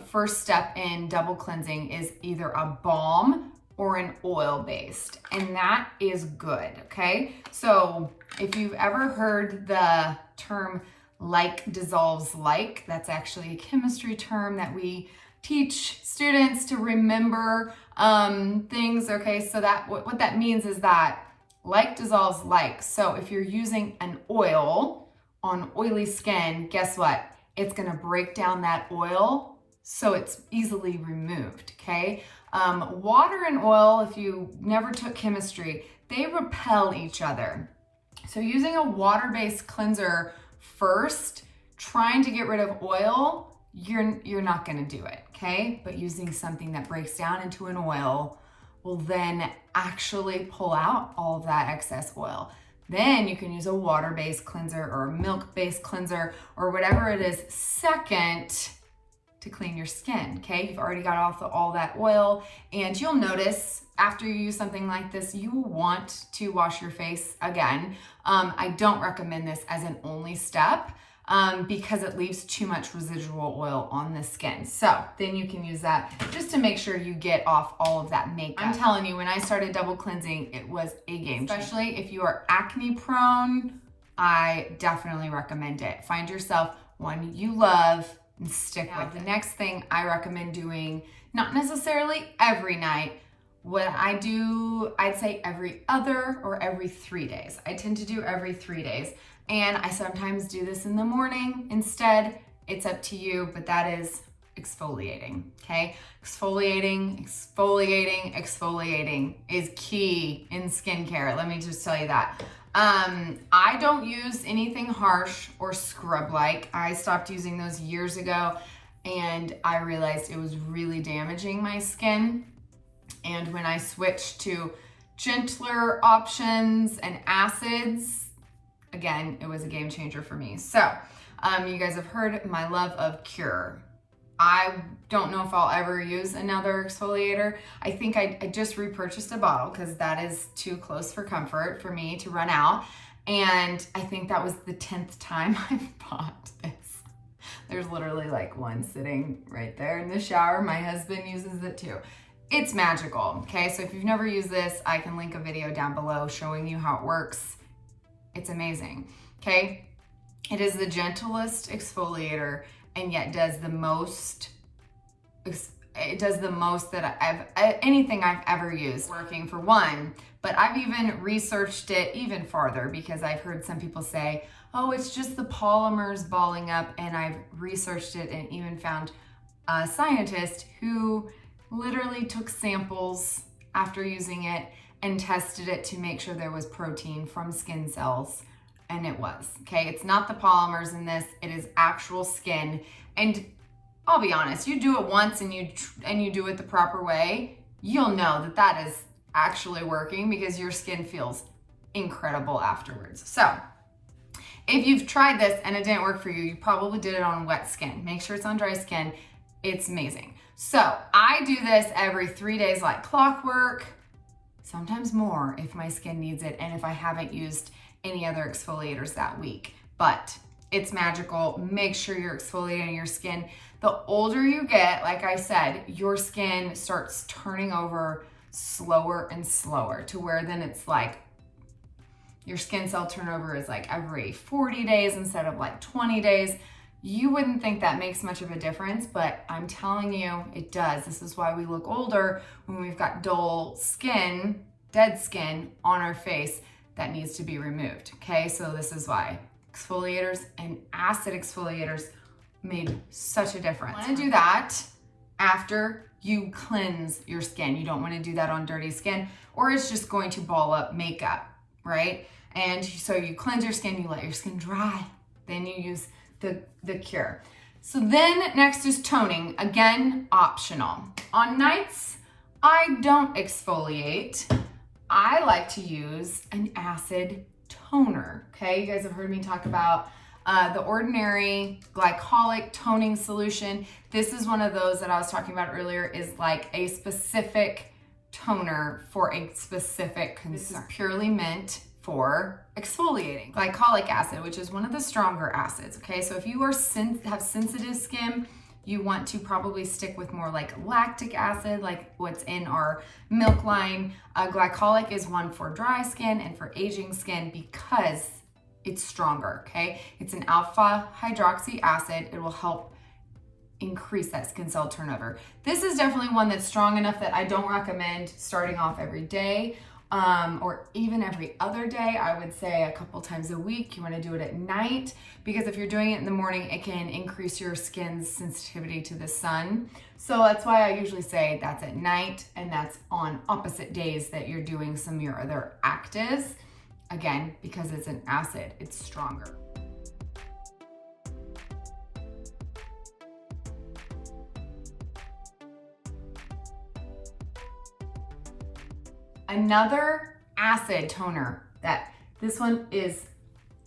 first step in double cleansing is either a balm or an oil based, and that is good, okay? So if you've ever heard the term like dissolves like, that's actually a chemistry term that we teach students to remember things, okay? So that what that means is that like dissolves like. So if you're using an oil on oily skin, guess what? It's gonna break down that oil so it's easily removed, okay? Water and oil, if you never took chemistry, they repel each other. So using a water-based cleanser first, trying to get rid of oil, you're not gonna do it, okay? But using something that breaks down into an oil will then actually pull out all of that excess oil. Then you can use a water-based cleanser or a milk-based cleanser or whatever it is second to clean your skin, okay? You've already got off all that oil, and you'll notice after you use something like this, you will want to wash your face again. I don't recommend this as an only step because it leaves too much residual oil on the skin. So then you can use that just to make sure you get off all of that makeup. I'm telling you, when I started double cleansing, it was a game changer. Especially if you are acne prone, I definitely recommend it. Find yourself one you love and stick with it. The next thing I recommend doing, not necessarily every night, what I do, I'd say every other or every 3 days. I tend to do every 3 days. And I sometimes do this in the morning instead. It's up to you, but that is exfoliating, okay? Exfoliating is key in skincare. Let me just tell you that. I don't use anything harsh or scrub-like. I stopped using those years ago, and I realized it was really damaging my skin. And when I switched to gentler options and acids, again, it was a game changer for me. So, you guys have heard my love of Cure. I don't know if I'll ever use another exfoliator. I think I just repurchased a bottle because that is too close for comfort for me to run out. And I think that was the 10th time I've bought this. There's literally like one sitting right there in the shower. My husband uses it too. It's magical, okay? So if you've never used this, I can link a video down below showing you how it works. It's amazing, okay? It is the gentlest exfoliator and yet does the most, it does the most that anything I've ever used working for one, but I've even researched it even farther because I've heard some people say, oh, it's just the polymers balling up, and I've researched it and even found a scientist who literally took samples after using it and tested it to make sure there was protein from skin cells, and it was, okay? It's not the polymers in this, it is actual skin. And I'll be honest, you do it once and you do it the proper way, you'll know that that is actually working because your skin feels incredible afterwards. So If you've tried this and it didn't work for you, you probably did it on wet skin. Make sure it's on dry skin. It's amazing. So I do this every 3 days like clockwork, sometimes more if my skin needs it and if I haven't used any other exfoliators that week. But it's magical. Make sure you're exfoliating your skin. The older you get, like I said, your skin starts turning over slower and slower to where then it's like your skin cell turnover is like every 40 days instead of like 20 days. You wouldn't think that makes much of a difference, but I'm telling you, it does. This is why we look older when we've got dull skin, dead skin on our face that needs to be removed, okay? So this is why exfoliators and acid exfoliators made such a difference. You want to do that after you cleanse your skin. You don't want to do that on dirty skin or it's just going to ball up makeup, right? And so you cleanse your skin, you let your skin dry, then you use the cure. So then next is toning, again, optional. On nights, I don't exfoliate. I like to use an acid toner, okay? You guys have heard me talk about the Ordinary glycolic toning solution. This is one of those that I was talking about earlier, is like a specific toner for a specific concern. This is purely meant for exfoliating. Glycolic acid, which is one of the stronger acids, okay? So if you are have sensitive skin, you want to probably stick with more like lactic acid, like what's in our Milk line. Glycolic is one for dry skin and for aging skin because it's stronger, okay? It's an alpha hydroxy acid. It will help increase that skin cell turnover. This is definitely one that's strong enough that I don't recommend starting off every day. Or even every other day. I would say a couple times a week. You want to do it at night because if you're doing it in the morning, it can increase your skin's sensitivity to the sun. So that's why I usually say that's at night and that's on opposite days that you're doing some of your other actives. Again, because it's an acid, it's stronger. Another acid toner this one is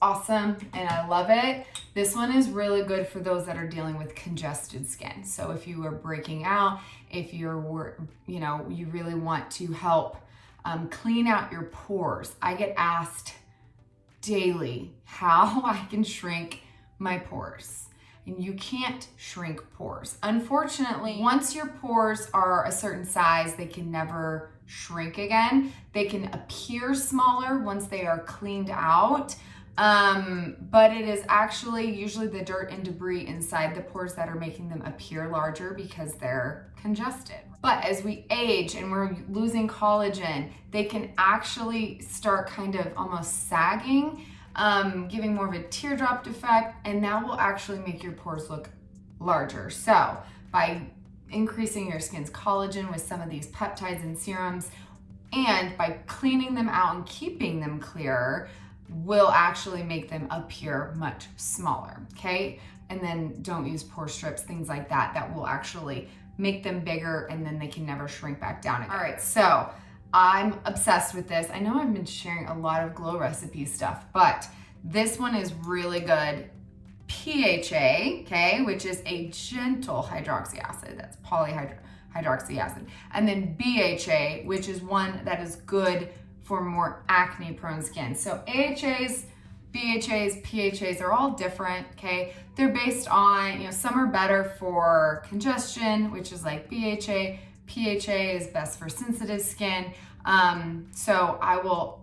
awesome and I love it. This one is really good for those that are dealing with congested skin. So if you are breaking out, if you're, you really want to help clean out your pores. I get asked daily how I can shrink my pores. And you can't shrink pores. Unfortunately, once your pores are a certain size, they can never shrink again. They can appear smaller once they are cleaned out, but it is actually usually the dirt and debris inside the pores that are making them appear larger because they're congested. But as we age and we're losing collagen, they can actually start kind of almost sagging, giving more of a teardrop effect, and that will actually make your pores look larger. So by increasing your skin's collagen with some of these peptides and serums, and by cleaning them out and keeping them clear, will actually make them appear much smaller, okay? And then don't use pore strips, things like that, that will actually make them bigger and then they can never shrink back down again. All right, so I'm obsessed with this. I know I've been sharing a lot of glow recipe stuff, but this one is really good. PHA, okay, which is a gentle hydroxy acid, that's polyhydroxy acid. And then BHA, which is one that is good for more acne prone skin. So AHAs, BHAs, PHAs are all different, okay? They're based on, some are better for congestion, which is like BHA. PHA is best for sensitive skin. So I will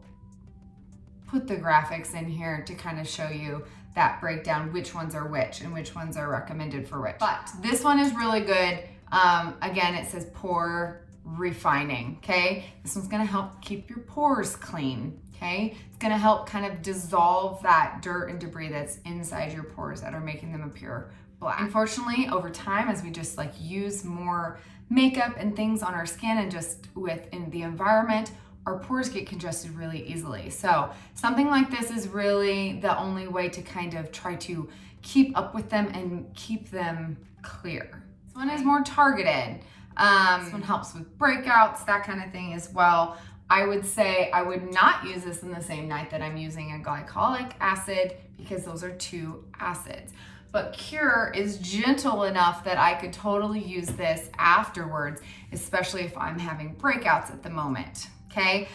put the graphics in here to kind of show you that breakdown, which ones are which and which ones are recommended for which. But this one is really good. Again, it says pore refining, okay? This one's gonna help keep your pores clean, okay? It's gonna help kind of dissolve that dirt and debris that's inside your pores that are making them appear black. Unfortunately, over time, as we just use more makeup and things on our skin and just within the environment, our pores get congested really easily. So something like this is really the only way to kind of try to keep up with them and keep them clear. This one is more targeted. This one helps with breakouts, that kind of thing as well. I would say I would not use this in the same night that I'm using a glycolic acid because those are two acids. But Cure is gentle enough that I could totally use this afterwards, especially if I'm having breakouts at the moment, okay?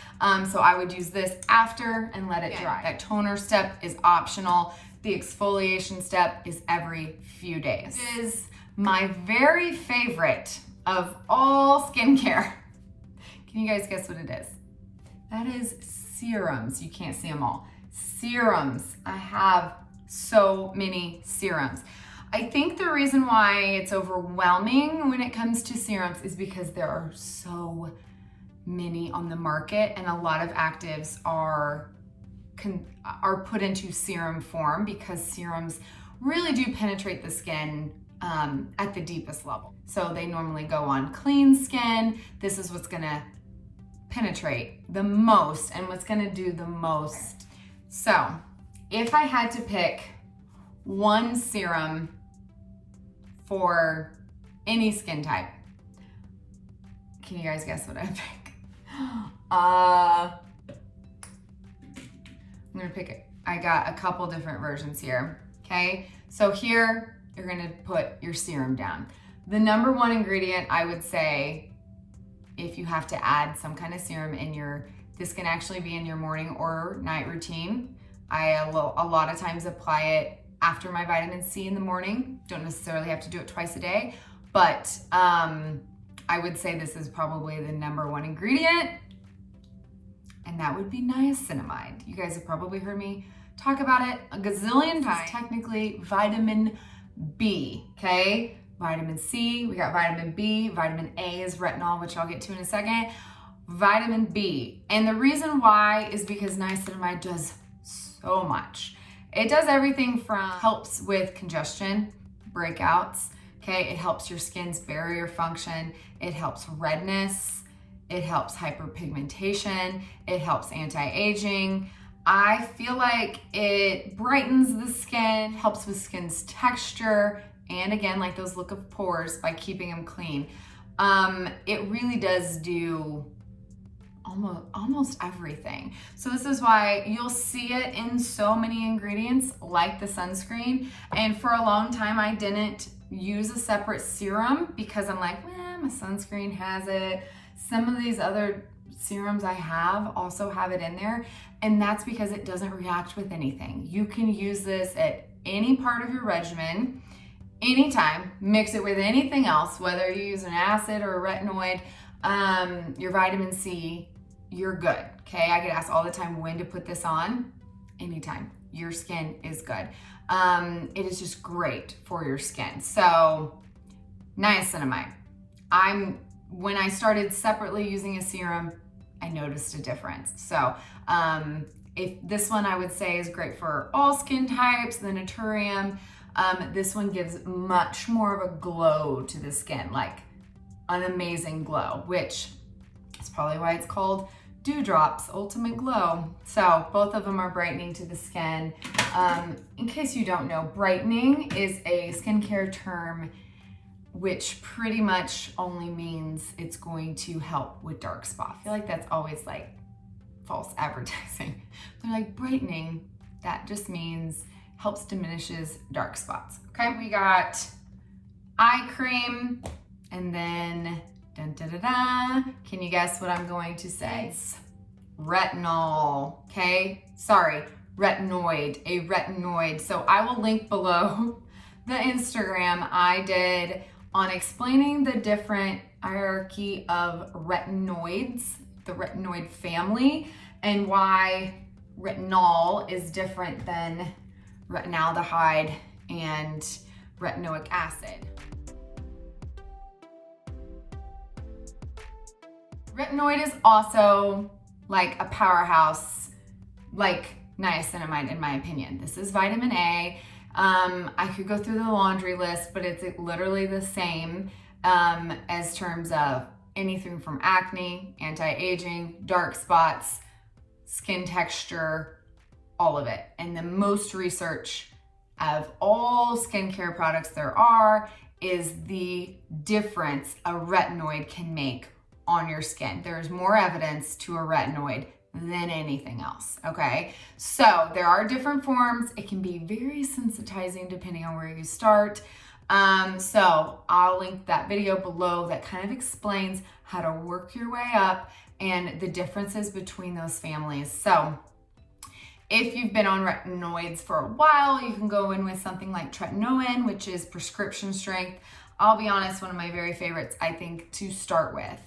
So I would use this after and let it dry. That toner step is optional. The exfoliation step is every few days. This is my very favorite of all skincare. Can you guys guess what it is? That is serums. You can't see them all. Serums. I have so many serums. I think the reason why it's overwhelming when it comes to serums is because there are so many on the market, and a lot of actives are put into serum form because serums really do penetrate the skin at the deepest level. So they normally go on clean skin. This is what's gonna penetrate the most and what's gonna do the most. So if I had to pick one serum for any skin type, can you guys guess what I pick? I'm gonna pick it. I got a couple different versions here, okay? So here, you're gonna put your serum down. The number one ingredient, I would say, if you have to add some kind of serum in this can actually be in your morning or night routine. I a lot of times apply it after my vitamin C in the morning. Don't necessarily have to do it twice a day, but I would say this is probably the number one ingredient, and that would be niacinamide. You guys have probably heard me talk about it a gazillion times. It's technically vitamin B, okay? Vitamin C, we got vitamin B, vitamin A is retinol, which I'll get to in a second. Vitamin B, and the reason why is because niacinamide does so much. It does everything from helps with congestion, breakouts, okay? It helps your skin's barrier function. It helps redness. It helps hyperpigmentation. It helps anti-aging. I feel like it brightens the skin, helps with skin's texture, and again, like those look of pores by keeping them clean. It really does do almost everything. So this is why you'll see it in so many ingredients like the sunscreen. And for a long time, I didn't use a separate serum because I'm like, my sunscreen has it. Some of these other serums I have also have it in there. And that's because it doesn't react with anything. You can use this at any part of your regimen, anytime, mix it with anything else, whether you use an acid or a retinoid, your vitamin C, you're good, okay? I get asked all the time when to put this on. Anytime. Your skin is good. It is just great for your skin. So, niacinamide. When I started separately using a serum, I noticed a difference. So, if this one I would say is great for all skin types, the Naturium, this one gives much more of a glow to the skin, like an amazing glow, which is probably why it's called Dewdrops Ultimate Glow. So both of them are brightening to the skin. In case you don't know, brightening is a skincare term which pretty much only means it's going to help with dark spots. I feel like that's always like false advertising. They're like brightening, that just means helps diminishes dark spots. Okay, we got eye cream, and then dun, da, da, da. Can you guess what I'm going to say? It's retinol, okay? Sorry, retinoid, a retinoid. So I will link below the Instagram I did on explaining the different hierarchy of retinoids, the retinoid family, and why retinol is different than retinaldehyde and retinoic acid. Retinoid is also like a powerhouse, like niacinamide in my opinion. This is vitamin A. I could go through the laundry list, but it's literally the same as terms of anything from acne, anti-aging, dark spots, skin texture, all of it. And the most research of all skincare products there are is the difference a retinoid can make on your skin. There's more evidence to a retinoid than anything else, okay? So there are different forms. It can be very sensitizing depending on where you start. So I'll link that video below that kind of explains how to work your way up and the differences between those families. So if you've been on retinoids for a while, you can go in with something like tretinoin, which is prescription strength. I'll be honest, one of my very favorites, I think, to start with.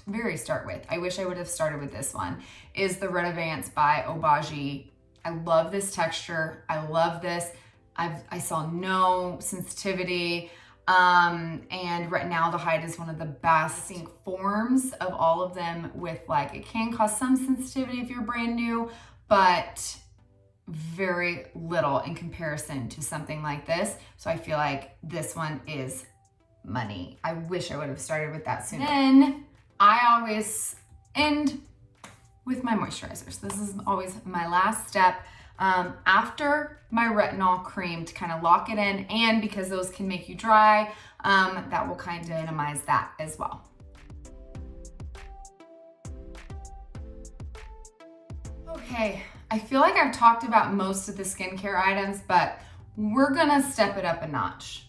I wish I would have started with this one, is the Retivance by Obagi. I love this texture. I love this. I saw no sensitivity. And retinaldehyde is one of the best forms of all of them with like, it can cause some sensitivity if you're brand new, but very little in comparison to something like this. So I feel like this one is money. I wish I would have started with that sooner. Then I always end with my moisturizers. This is always my last step after my retinol cream to kind of lock it in, and because those can make you dry, that will kind of minimize that as well. Okay, I feel like I've talked about most of the skincare items, but we're gonna step it up a notch.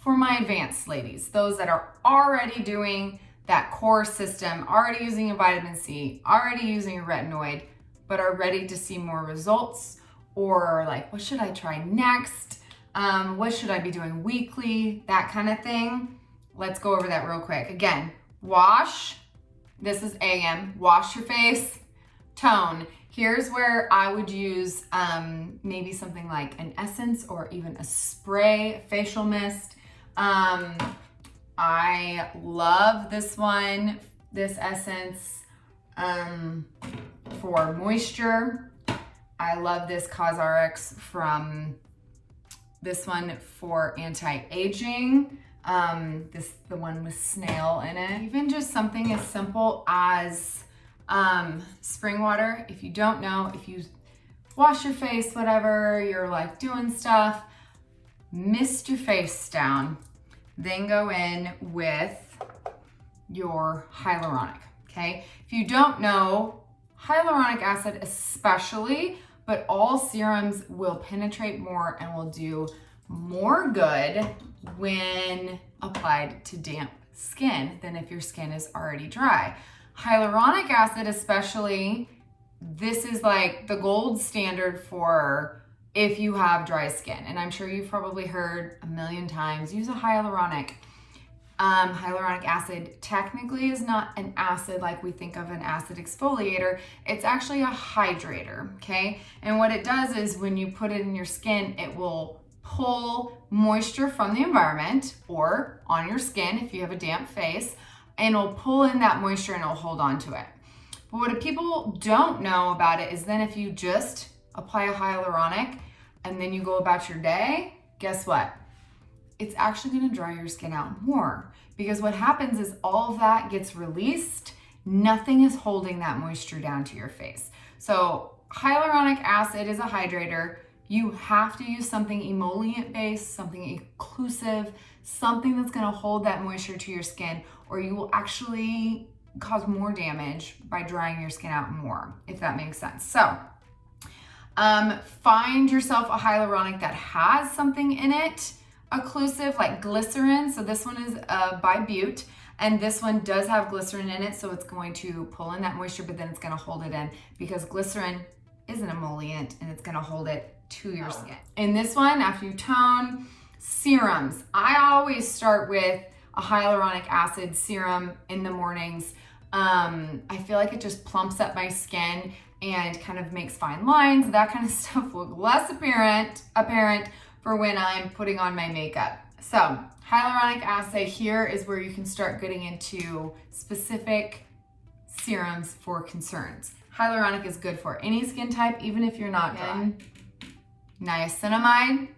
For my advanced ladies, those that are already doing that core system, already using a vitamin C, already using a retinoid, but are ready to see more results, or like, what should I try next? What should I be doing weekly? That kind of thing. Let's go over that real quick. Again, wash. This is AM. Wash your face. Tone. Here's where I would use maybe something like an essence or even a spray facial mist. I love this one, this essence for moisture. I love this CosRx from this one for anti-aging. The one with snail in it. Even just something as simple as spring water. If you don't know, if you wash your face, whatever, you're like doing stuff, mist your face down, then go in with your hyaluronic, okay? If you don't know, hyaluronic acid especially, but all serums will penetrate more and will do more good when applied to damp skin than if your skin is already dry. Hyaluronic acid especially, this is like the gold standard for if you have dry skin. And I'm sure you've probably heard a million times, use a hyaluronic. Hyaluronic acid technically is not an acid like we think of an acid exfoliator. It's actually a hydrator, okay? And what it does is when you put it in your skin, it will pull moisture from the environment or on your skin if you have a damp face, and it'll pull in that moisture and it'll hold on to it. But what people don't know about it is then if you just apply a hyaluronic and then you go about your day, guess what? It's actually gonna dry your skin out more, because what happens is all of that gets released. Nothing is holding that moisture down to your face. So hyaluronic acid is a hydrator. You have to use something emollient based, something occlusive, something that's gonna hold that moisture to your skin, or you will actually cause more damage by drying your skin out more, if that makes sense. So find yourself a hyaluronic that has something in it occlusive, like glycerin. So this one is by Butte, and this one does have glycerin in it, so it's going to pull in that moisture, but then it's going to hold it in, because glycerin is an emollient and it's going to hold it to your skin. In this one, after you tone, serums. I always start with a hyaluronic acid serum in the mornings. I feel like it just plumps up my skin and kind of makes fine lines. That kind of stuff look less apparent for when I'm putting on my makeup. So hyaluronic acid here is where you can start getting into specific serums for concerns. Hyaluronic is good for any skin type, even if you're not dry. Niacinamide,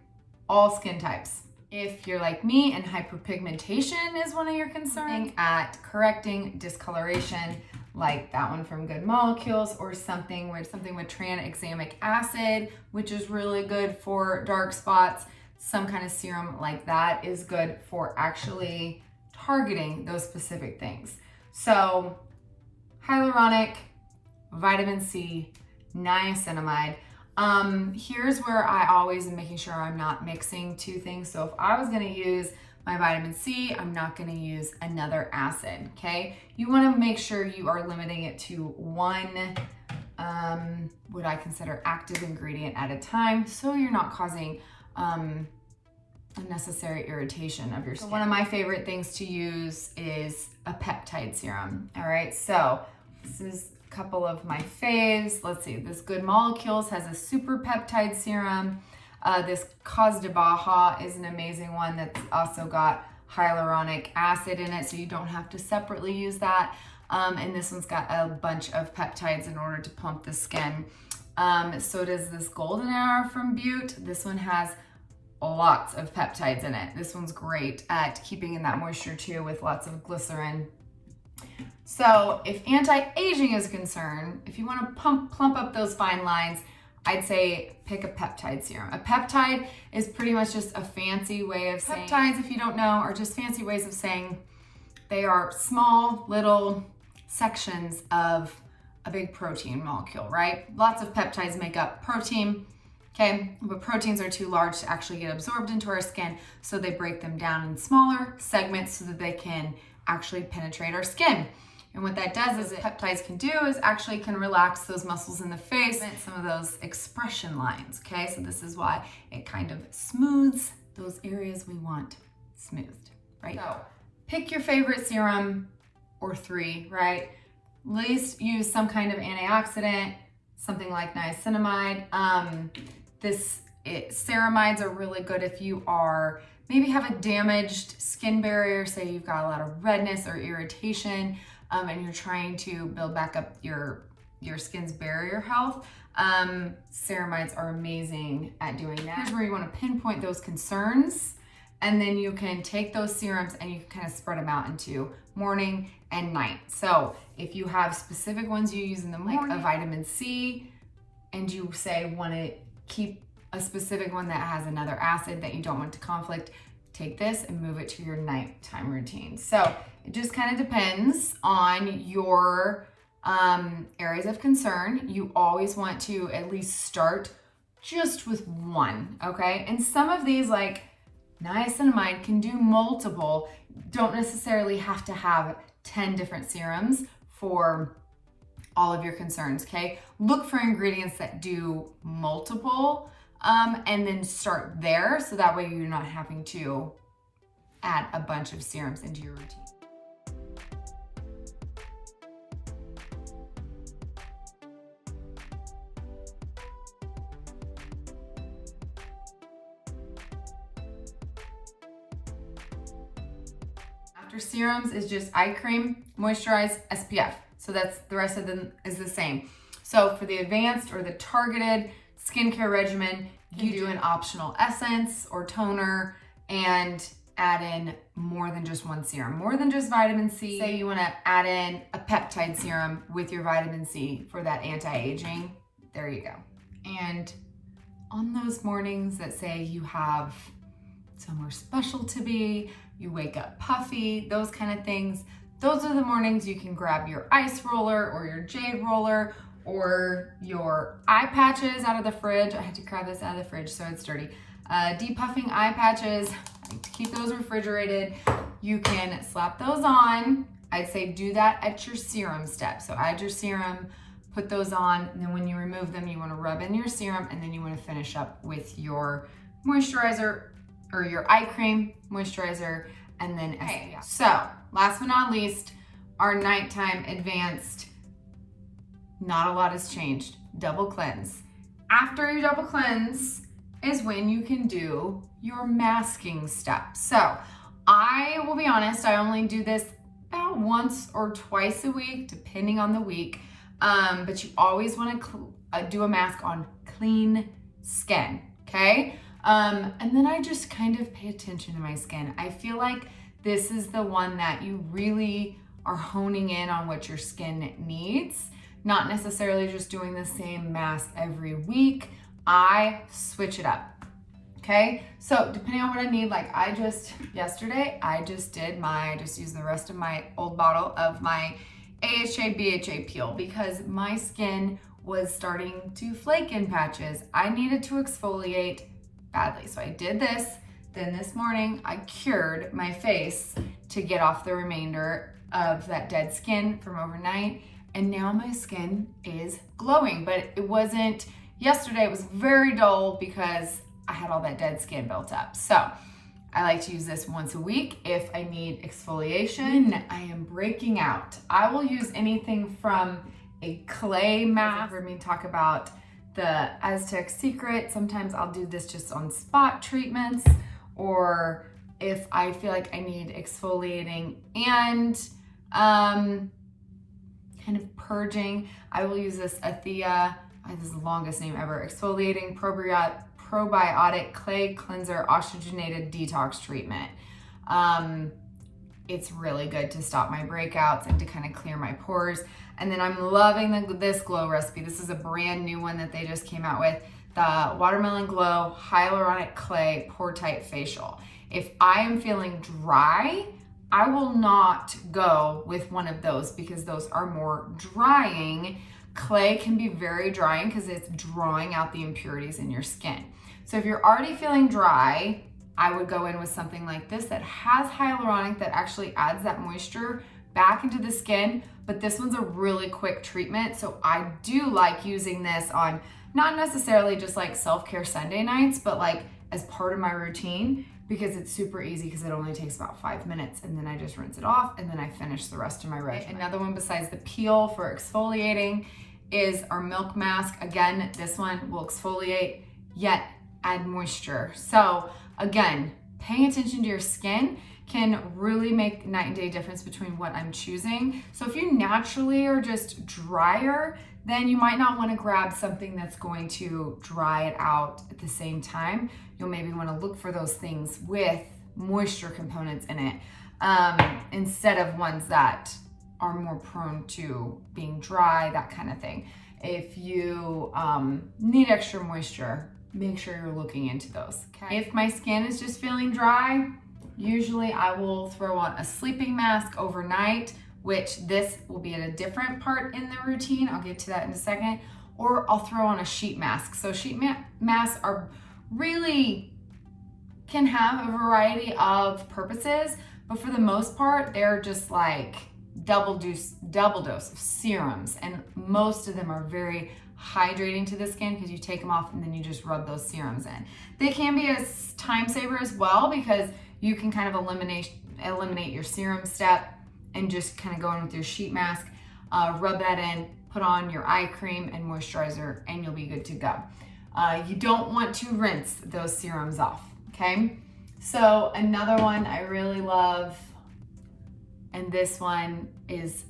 all skin types. If you're like me and hyperpigmentation is one of your concerns, at correcting discoloration, like that one from Good Molecules, or something with tranexamic acid, which is really good for dark spots. Some kind of serum like that is good for actually targeting those specific things. So hyaluronic, vitamin C, niacinamide. Here's where I always am making sure I'm not mixing two things. So if I was gonna use my vitamin C, I'm not gonna use another acid, okay? You wanna make sure you are limiting it to one, what I consider active ingredient at a time, so you're not causing unnecessary irritation of your skin. So one of my favorite things to use is a peptide serum, all right? So this is a couple of my faves. Let's see, this Good Molecules has a super peptide serum. This Cause de Baja is an amazing one that's also got hyaluronic acid in it, so you don't have to separately use that. And this one's got a bunch of peptides in order to pump the skin. So does this Golden Hour from Butte. This one has lots of peptides in it. This one's great at keeping in that moisture too, with lots of glycerin. So if anti-aging is a concern, if you want to plump up those fine lines, I'd say pick a peptide serum. A peptide is pretty much just a fancy way of saying, peptides, if you don't know, are just fancy ways of saying they are small little sections of a big protein molecule, right? Lots of peptides make up protein, okay? But proteins are too large to actually get absorbed into our skin, so they break them down in smaller segments so that they can actually penetrate our skin. And what that does is peptides can do is actually can relax those muscles in the face, some of those expression lines, okay? So this is why it kind of smooths those areas we want smoothed, right? So pick your favorite serum or three, right? At least use some kind of antioxidant, something like niacinamide. Ceramides are really good if you are maybe have a damaged skin barrier, say you've got a lot of redness or irritation, and you're trying to build back up your skin's barrier health. Ceramides are amazing at doing that. Here's where you want to pinpoint those concerns, and then you can take those serums and you can kind of spread them out into morning and night. So if you have specific ones you use in the morning, like a vitamin C, and you say want to keep a specific one that has another acid that you don't want to conflict, take this and move it to your nighttime routine. So it just kind of depends on your areas of concern. You always want to at least start just with one, okay? And some of these, like niacinamide, can do multiple. Don't necessarily have to have 10 different serums for all of your concerns, okay? Look for ingredients that do multiple, and then start there, so that way you're not having to add a bunch of serums into your routine. After serums is just eye cream, moisturize, SPF. So that's the rest of them is the same. So for the advanced or the targeted skincare regimen, you do an optional essence or toner and add in more than just one serum, more than just vitamin C. Say you want to add in a peptide serum with your vitamin C for that anti-aging, there you go. And on those mornings that say you have somewhere special to be, you wake up puffy, those kind of things, those are the mornings you can grab your ice roller or your jade roller or your eye patches out of the fridge. I had to grab this out of the fridge so it's dirty. Depuffing eye patches, I like to keep those refrigerated. You can slap those on. I'd say do that at your serum step. So add your serum, put those on, and then when you remove them, you want to rub in your serum, and then you want to finish up with your moisturizer or your eye cream, moisturizer, and then SPF. So last but not least, our nighttime advanced, not a lot has changed. Double cleanse. After your double cleanse is when you can do your masking step. So I will be honest, I only do this about once or twice a week, depending on the week. But you always want to do a mask on clean skin, okay? And then I just kind of pay attention to my skin. I feel like this is the one that you really are honing in on what your skin needs, not necessarily just doing the same mask every week. I switch it up, Okay, so depending on what I need, like yesterday, I just used the rest of my old bottle of my AHA BHA peel because my skin was starting to flake in patches. I needed to exfoliate badly. So I did this. Then this morning I cured my face to get off the remainder of that dead skin from overnight. And now my skin is glowing, but it wasn't, yesterday it was very dull because I had all that dead skin built up. So I like to use this once a week if I need exfoliation. When I am breaking out, I will use anything from a clay mask. You've heard me talk about the Aztec Secret. Sometimes I'll do this just on spot treatments, or if I feel like I need exfoliating and kind of purging, I will use this Athea, this is the longest name ever, exfoliating probiotic clay cleanser oxygenated detox treatment. It's really good to stop my breakouts and to kind of clear my pores. And then I'm loving this glow recipe. This is a brand new one that they just came out with. The Watermelon Glow Hyaluronic Clay Pore Tight Facial. If I am feeling dry, I will not go with one of those because those are more drying. Clay can be very drying because it's drawing out the impurities in your skin. So if you're already feeling dry, I would go in with something like this that has hyaluronic that actually adds that moisture back into the skin, but this one's a really quick treatment. So I do like using this on not necessarily just like self-care Sunday nights, but like as part of my routine because it's super easy because it only takes about 5 minutes and then I just rinse it off and then I finish the rest of my regimen. Another one besides the peel for exfoliating is our milk mask. Again, this one will exfoliate yet add moisture. So again, paying attention to your skin can really make night and day difference between what I'm choosing. So if you naturally are just drier, then you might not want to grab something that's going to dry it out at the same time. You'll maybe want to look for those things with moisture components in it instead of ones that are more prone to being dry, that kind of thing. If you need extra moisture, make sure you're looking into those. Okay. If my skin is just feeling dry, usually I will throw on a sleeping mask overnight, which this will be at a different part in the routine. I'll get to that in a second. Or I'll throw on a sheet mask. So sheet masks are really can have a variety of purposes, but for the most part, they're just like double dose of serums, and most of them are very hydrating to the skin because you take them off and then you just rub those serums in. They can be a time saver as well because you can kind of eliminate your serum step and just kind of go in with your sheet mask, rub that in, put on your eye cream and moisturizer, and you'll be good to go. You don't want to rinse those serums off, okay? So another one I really love, and this one is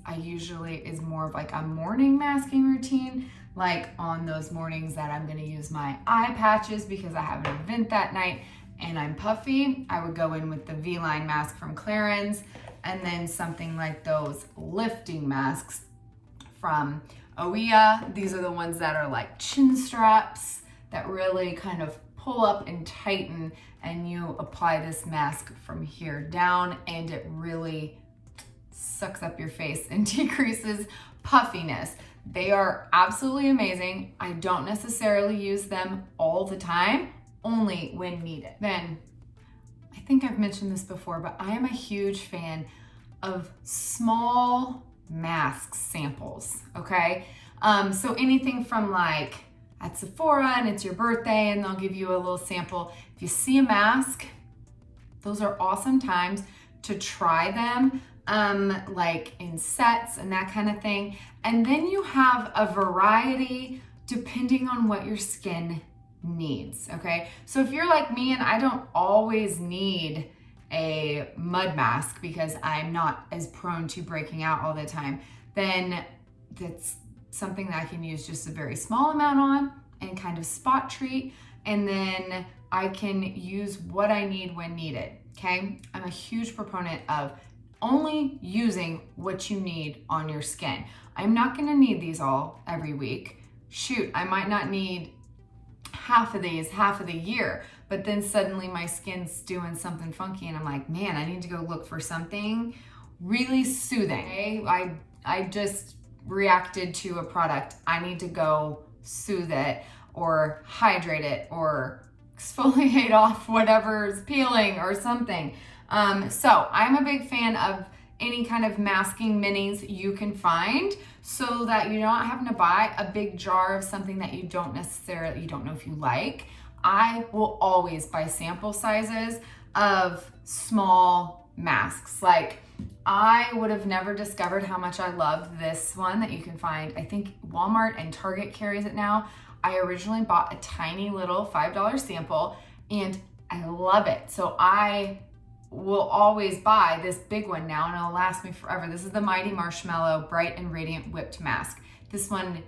more of like a morning masking routine, like on those mornings that I'm gonna use my eye patches because I have an event that night and I'm puffy, I would go in with the V-Line mask from Clarins, and then something like those lifting masks from OEA. These are the ones that are like chin straps that really kind of pull up and tighten, and you apply this mask from here down and it really sucks up your face and decreases puffiness. They are absolutely amazing. I don't necessarily use them all the time, only when needed. Then, I think I've mentioned this before, but I am a huge fan of small mask samples, okay? So anything from like at Sephora and it's your birthday and they'll give you a little sample. If you see a mask, those are awesome times to try them, like in sets and that kind of thing. And then you have a variety depending on what your skin needs, okay? So if you're like me and I don't always need a mud mask because I'm not as prone to breaking out all the time, then that's something that I can use just a very small amount on and kind of spot treat, and then I can use what I need when needed, okay? I'm a huge proponent of only using what you need on your skin. I'm not gonna need these all every week. Shoot, I might not need half of these half of the year, but then suddenly my skin's doing something funky and I'm like, man, I need to go look for something really soothing. Okay? I just reacted to a product. I need to go soothe it or hydrate it or exfoliate off whatever's peeling or something. So I'm a big fan of any kind of masking minis you can find so that you're not having to buy a big jar of something that you don't know if you like. I will always buy sample sizes of small masks. Like, I would have never discovered how much I love this one that you can find. I think Walmart and Target carries it now. I originally bought a tiny little $5 sample and I love it. So I will always buy this big one now and it'll last me forever. This is the Mighty Marshmallow Bright and Radiant Whipped Mask. This one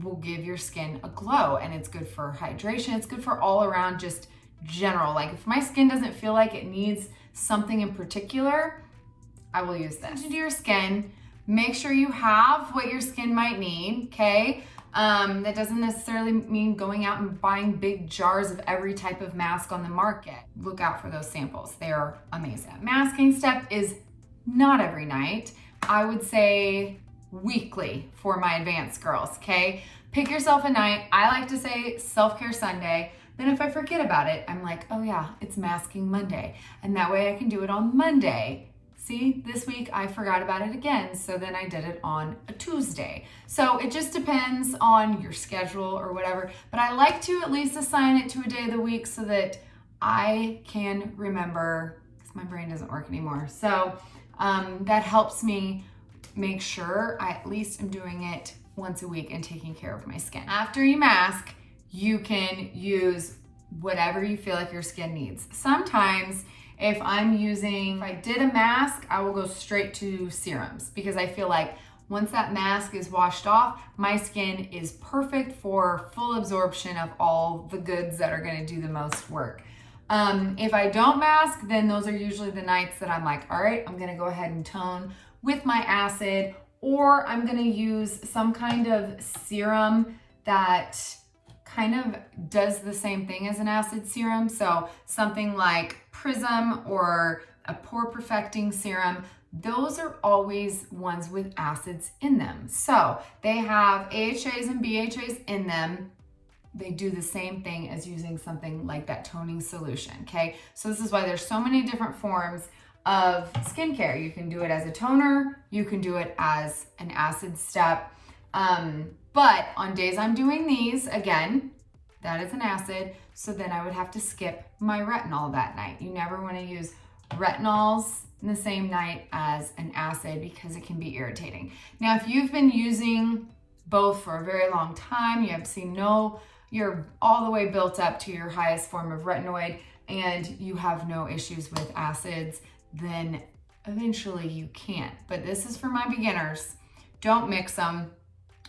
will give your skin a glow and it's good for hydration. It's good for all around, just general. Like, if my skin doesn't feel like it needs something in particular, I will use this. To your skin, make sure you have what your skin might need, okay? That doesn't necessarily mean going out and buying big jars of every type of mask on the market. Look out for those samples. They're amazing. Masking step is not every night. I would say weekly for my advanced girls, okay? Pick yourself a night. I like to say self-care Sunday. Then if I forget about it, I'm like, oh yeah, it's masking Monday. And that way I can do it on Monday. See, this week I forgot about it again, so then I did it on a Tuesday. So it just depends on your schedule or whatever, but I like to at least assign it to a day of the week so that I can remember, because my brain doesn't work anymore. So that helps me make sure I at least am doing it once a week and taking care of my skin. After you mask, you can use whatever you feel like your skin needs. Sometimes if I did a mask, I will go straight to serums because I feel like once that mask is washed off, my skin is perfect for full absorption of all the goods that are gonna do the most work. If I don't mask, then those are usually the nights that I'm like, all right, I'm gonna go ahead and tone with my acid, or I'm gonna use some kind of serum that kind of does the same thing as an acid serum. So something like Prism or a pore perfecting serum, those are always ones with acids in them. So they have AHAs and BHAs in them. They do the same thing as using something like that toning solution, okay? So this is why there's so many different forms of skincare. You can do it as a toner, you can do it as an acid step. But on days I'm doing these, again, that is an acid, so then I would have to skip my retinol that night. You never want to use retinols in the same night as an acid because it can be irritating. Now, if you've been using both for a very long time, you're all the way built up to your highest form of retinoid and you have no issues with acids, then eventually you can't. But this is for my beginners. Don't mix them.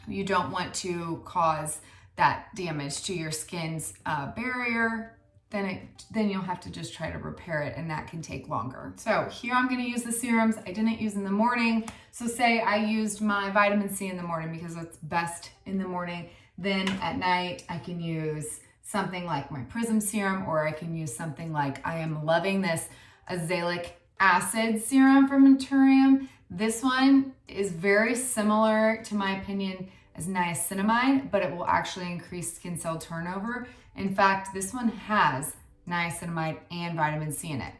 You don't want to cause that damage to your skin's barrier. Then you'll have to just try to repair it and that can take longer. So here I'm gonna use the serums. I didn't use in the morning. So say I used my vitamin C in the morning because it's best in the morning. Then at night I can use something like my Prism serum, or I can use something like, I am loving this azelaic acid serum from Naturium. This one is very similar, to my opinion, as niacinamide, but it will actually increase skin cell turnover. In fact, this one has niacinamide and vitamin C in it.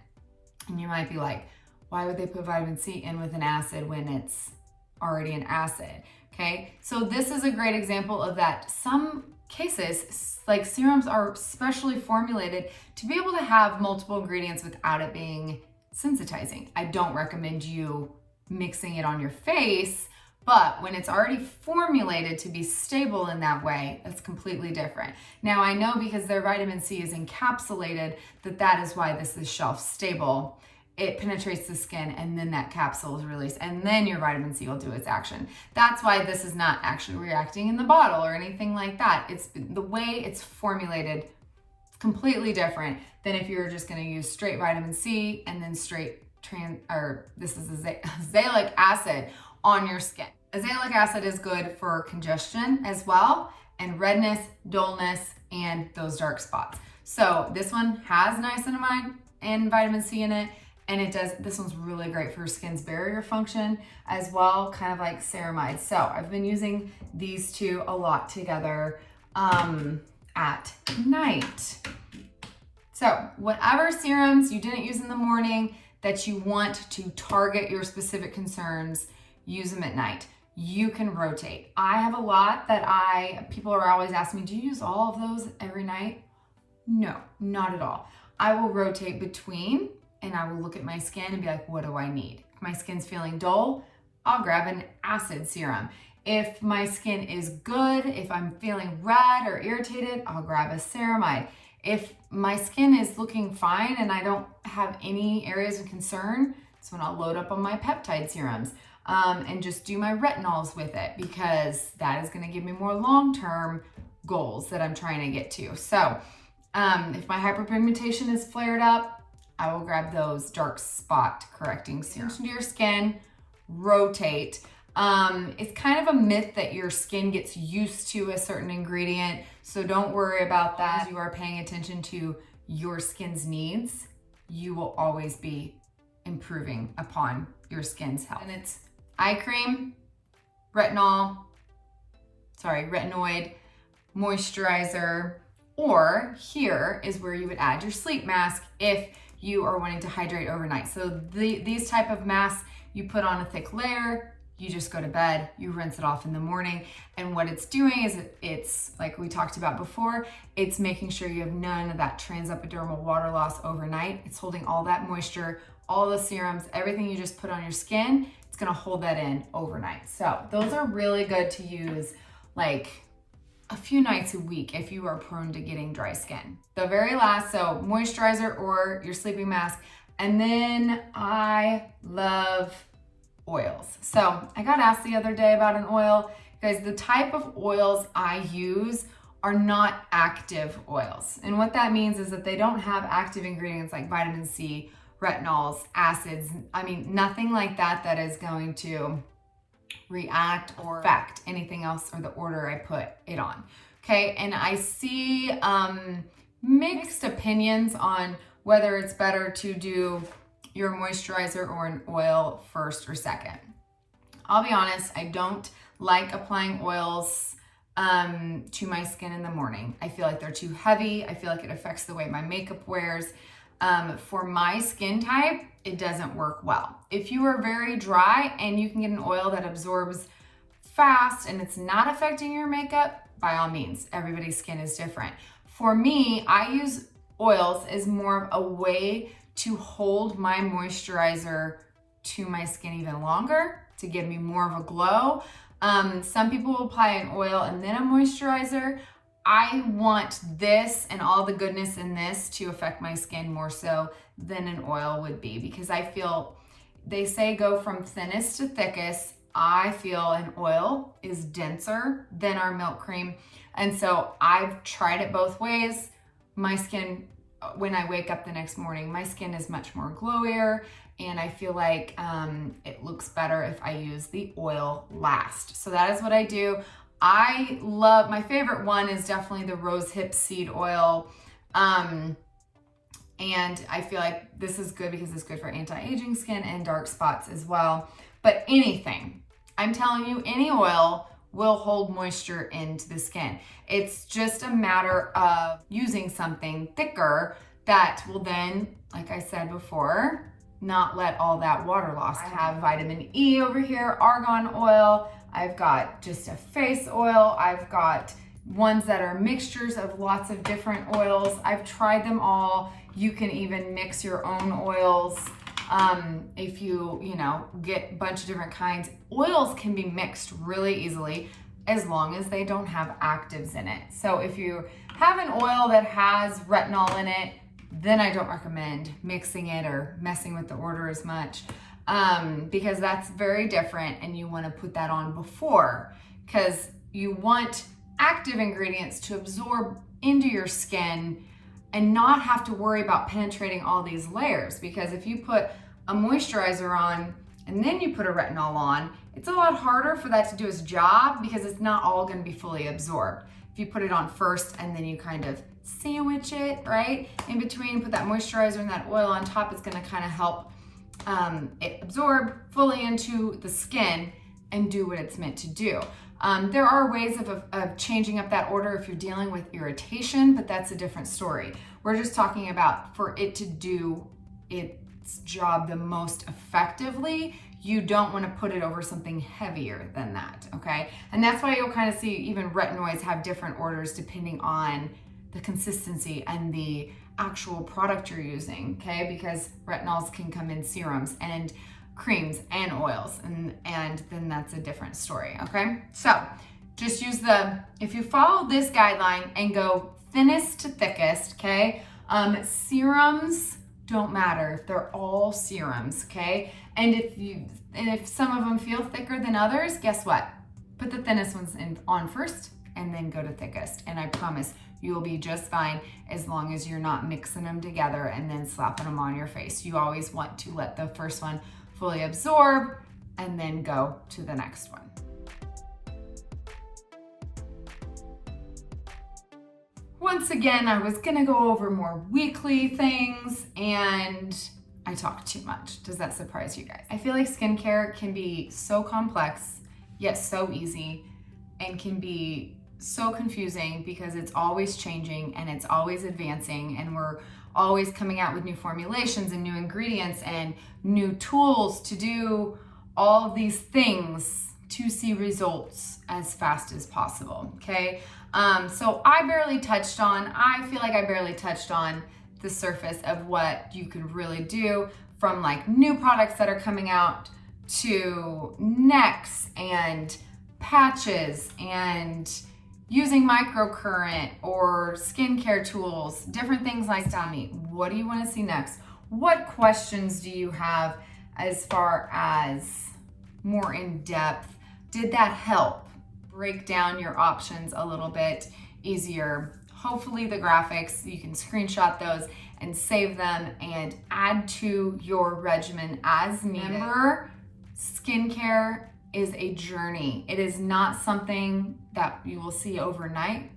And you might be like, why would they put vitamin C in with an acid when it's already an acid? Okay, so this is a great example of that. Some cases, like serums, are specially formulated to be able to have multiple ingredients without it being sensitizing. I don't recommend you mixing it on your face, but when it's already formulated to be stable in that way, it's completely different. Now I know because their vitamin C is encapsulated that is why this is shelf stable. It penetrates the skin and then that capsule is released and then your vitamin C will do its action. That's why this is not actually reacting in the bottle or anything like that. It's the way it's formulated, completely different than if you were just gonna use straight vitamin C and then straight this is azelaic acid on your skin. Azelaic acid is good for congestion as well, and redness, dullness, and those dark spots. So this one has niacinamide and vitamin C in it. And this one's really great for your skin's barrier function as well, kind of like ceramide. So I've been using these two a lot together at night. So whatever serums you didn't use in the morning that you want to target your specific concerns, use them at night. You can rotate. I have a lot that people are always asking me, do you use all of those every night? No, not at all. I will rotate between, and I will look at my skin and be like, what do I need? If my skin's feeling dull, I'll grab an acid serum. If my skin is good, if I'm feeling red or irritated, I'll grab a ceramide. If my skin is looking fine and I don't have any areas of concern, that's when I'll load up on my peptide serums and just do my retinols with it, because that is gonna give me more long-term goals that I'm trying to get to. So if my hyperpigmentation is flared up, I will grab those dark spot correcting serums. To your skin, rotate. It's kind of a myth that your skin gets used to a certain ingredient, so don't worry about that. As you are paying attention to your skin's needs, you will always be improving upon your skin's health. And it's eye cream, retinoid, moisturizer, or here is where you would add your sleep mask if you are wanting to hydrate overnight. So these type of masks, you put on a thick layer, you just go to bed, you rinse it off in the morning. And what it's doing is it's like we talked about before, it's making sure you have none of that transepidermal water loss overnight. It's holding all that moisture, all the serums, everything you just put on your skin, it's gonna hold that in overnight. So those are really good to use like a few nights a week if you are prone to getting dry skin. The very last, so moisturizer or your sleeping mask. And then I love oils. So I got asked the other day about an oil. Guys, the type of oils I use are not active oils. And what that means is that they don't have active ingredients like vitamin C, retinols, acids. I mean, nothing like that that is going to react or affect anything else or the order I put it on. Okay, and I see mixed opinions on whether it's better to do your moisturizer or an oil first or second. I'll be honest, I don't like applying oils to my skin in the morning. I feel like they're too heavy. I feel like it affects the way my makeup wears. For my skin type, it doesn't work well. If you are very dry and you can get an oil that absorbs fast and it's not affecting your makeup, by all means, everybody's skin is different. For me, I use oils as more of a way to hold my moisturizer to my skin even longer, to give me more of a glow. Some people will apply an oil and then a moisturizer. I want this and all the goodness in this to affect my skin more so than an oil would be, because I feel, they say go from thinnest to thickest. I feel an oil is denser than our milk cream. And so I've tried it both ways. My skin, when I wake up the next morning, my skin is much more glowier, and I feel like it looks better if I use the oil last. So that is what I do. I love, my favorite one is definitely the rose hip seed oil. And I feel like this is good because it's good for anti-aging skin and dark spots as well. But anything, I'm telling you, any oil will hold moisture into the skin. It's just a matter of using something thicker that will then, like I said before, not let all that water loss. I have vitamin E over here, argan oil. I've got just a face oil. I've got ones that are mixtures of lots of different oils. I've tried them all. You can even mix your own oils. If you get a bunch of different kinds. Oils can be mixed really easily as long as they don't have actives in it. So if you have an oil that has retinol in it, then I don't recommend mixing it or messing with the order as much, because that's very different, and you want to put that on before, because you want active ingredients to absorb into your skin and not have to worry about penetrating all these layers. Because if you put a moisturizer on and then you put a retinol on, it's a lot harder for that to do its job because it's not all going to be fully absorbed. If you put it on first and then you kind of sandwich it, right? In between, put that moisturizer and that oil on top. It's gonna kind of help it absorb fully into the skin and do what it's meant to do. There are ways of changing up that order if you're dealing with irritation, but that's a different story. We're just talking about for it to do its job the most effectively, you don't want to put it over something heavier than that, okay? And that's why you'll kind of see even retinoids have different orders depending on the consistency and the actual product you're using, okay? Because retinols can come in serums and creams and oils, and then that's a different story, okay? So just use if you follow this guideline and go thinnest to thickest, okay? Serums don't matter, they're all serums, okay? And if some of them feel thicker than others, guess what? Put the thinnest ones on first and then go to thickest. And I promise you'll be just fine as long as you're not mixing them together and then slapping them on your face. You always want to let the first one fully absorb and then go to the next one. Once again, I was gonna go over more weekly things and I talk too much. Does that surprise you guys? I feel like skincare can be so complex, yet so easy, and can be so confusing because it's always changing and it's always advancing, and we're always coming out with new formulations and new ingredients and new tools to do all of these things to see results as fast as possible, okay? So I feel like I barely touched on the surface of what you could really do, from like new products that are coming out to necks and patches and using microcurrent or skincare tools, different things like that. What do you want to see next? What questions do you have as far as more in depth? Did that help break down your options a little bit easier? Hopefully the graphics, you can screenshot those and save them and add to your regimen as needed. Remember, skincare is a journey. It is not something that you will see overnight.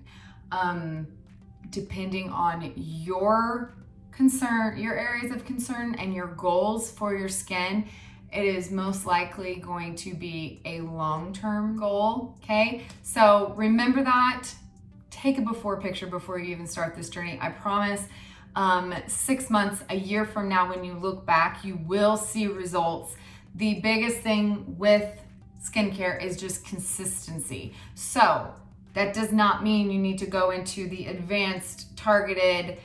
Depending on your concern, your areas of concern and your goals for your skin, it is most likely going to be a long-term goal, okay? So remember that. Take a before picture before you even start this journey. I promise 6 months, a year from now, when you look back, you will see results. The biggest thing with skincare is just consistency. So that does not mean you need to go into the advanced targeted,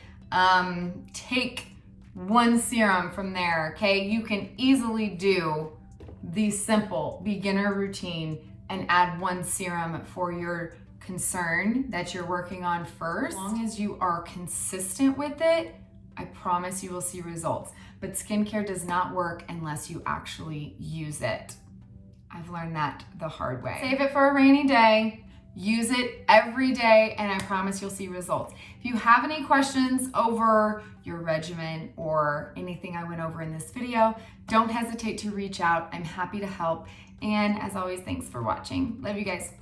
take one serum from there, okay? You can easily do the simple beginner routine and add one serum for your concern that you're working on first. As long as you are consistent with it, I promise you will see results. But skincare does not work unless you actually use it. I've learned that the hard way. Save it for a rainy day. Use it every day, and I promise you'll see results. If you have any questions over your regimen or anything I went over in this video, don't hesitate to reach out. I'm happy to help. And as always, thanks for watching. Love you guys.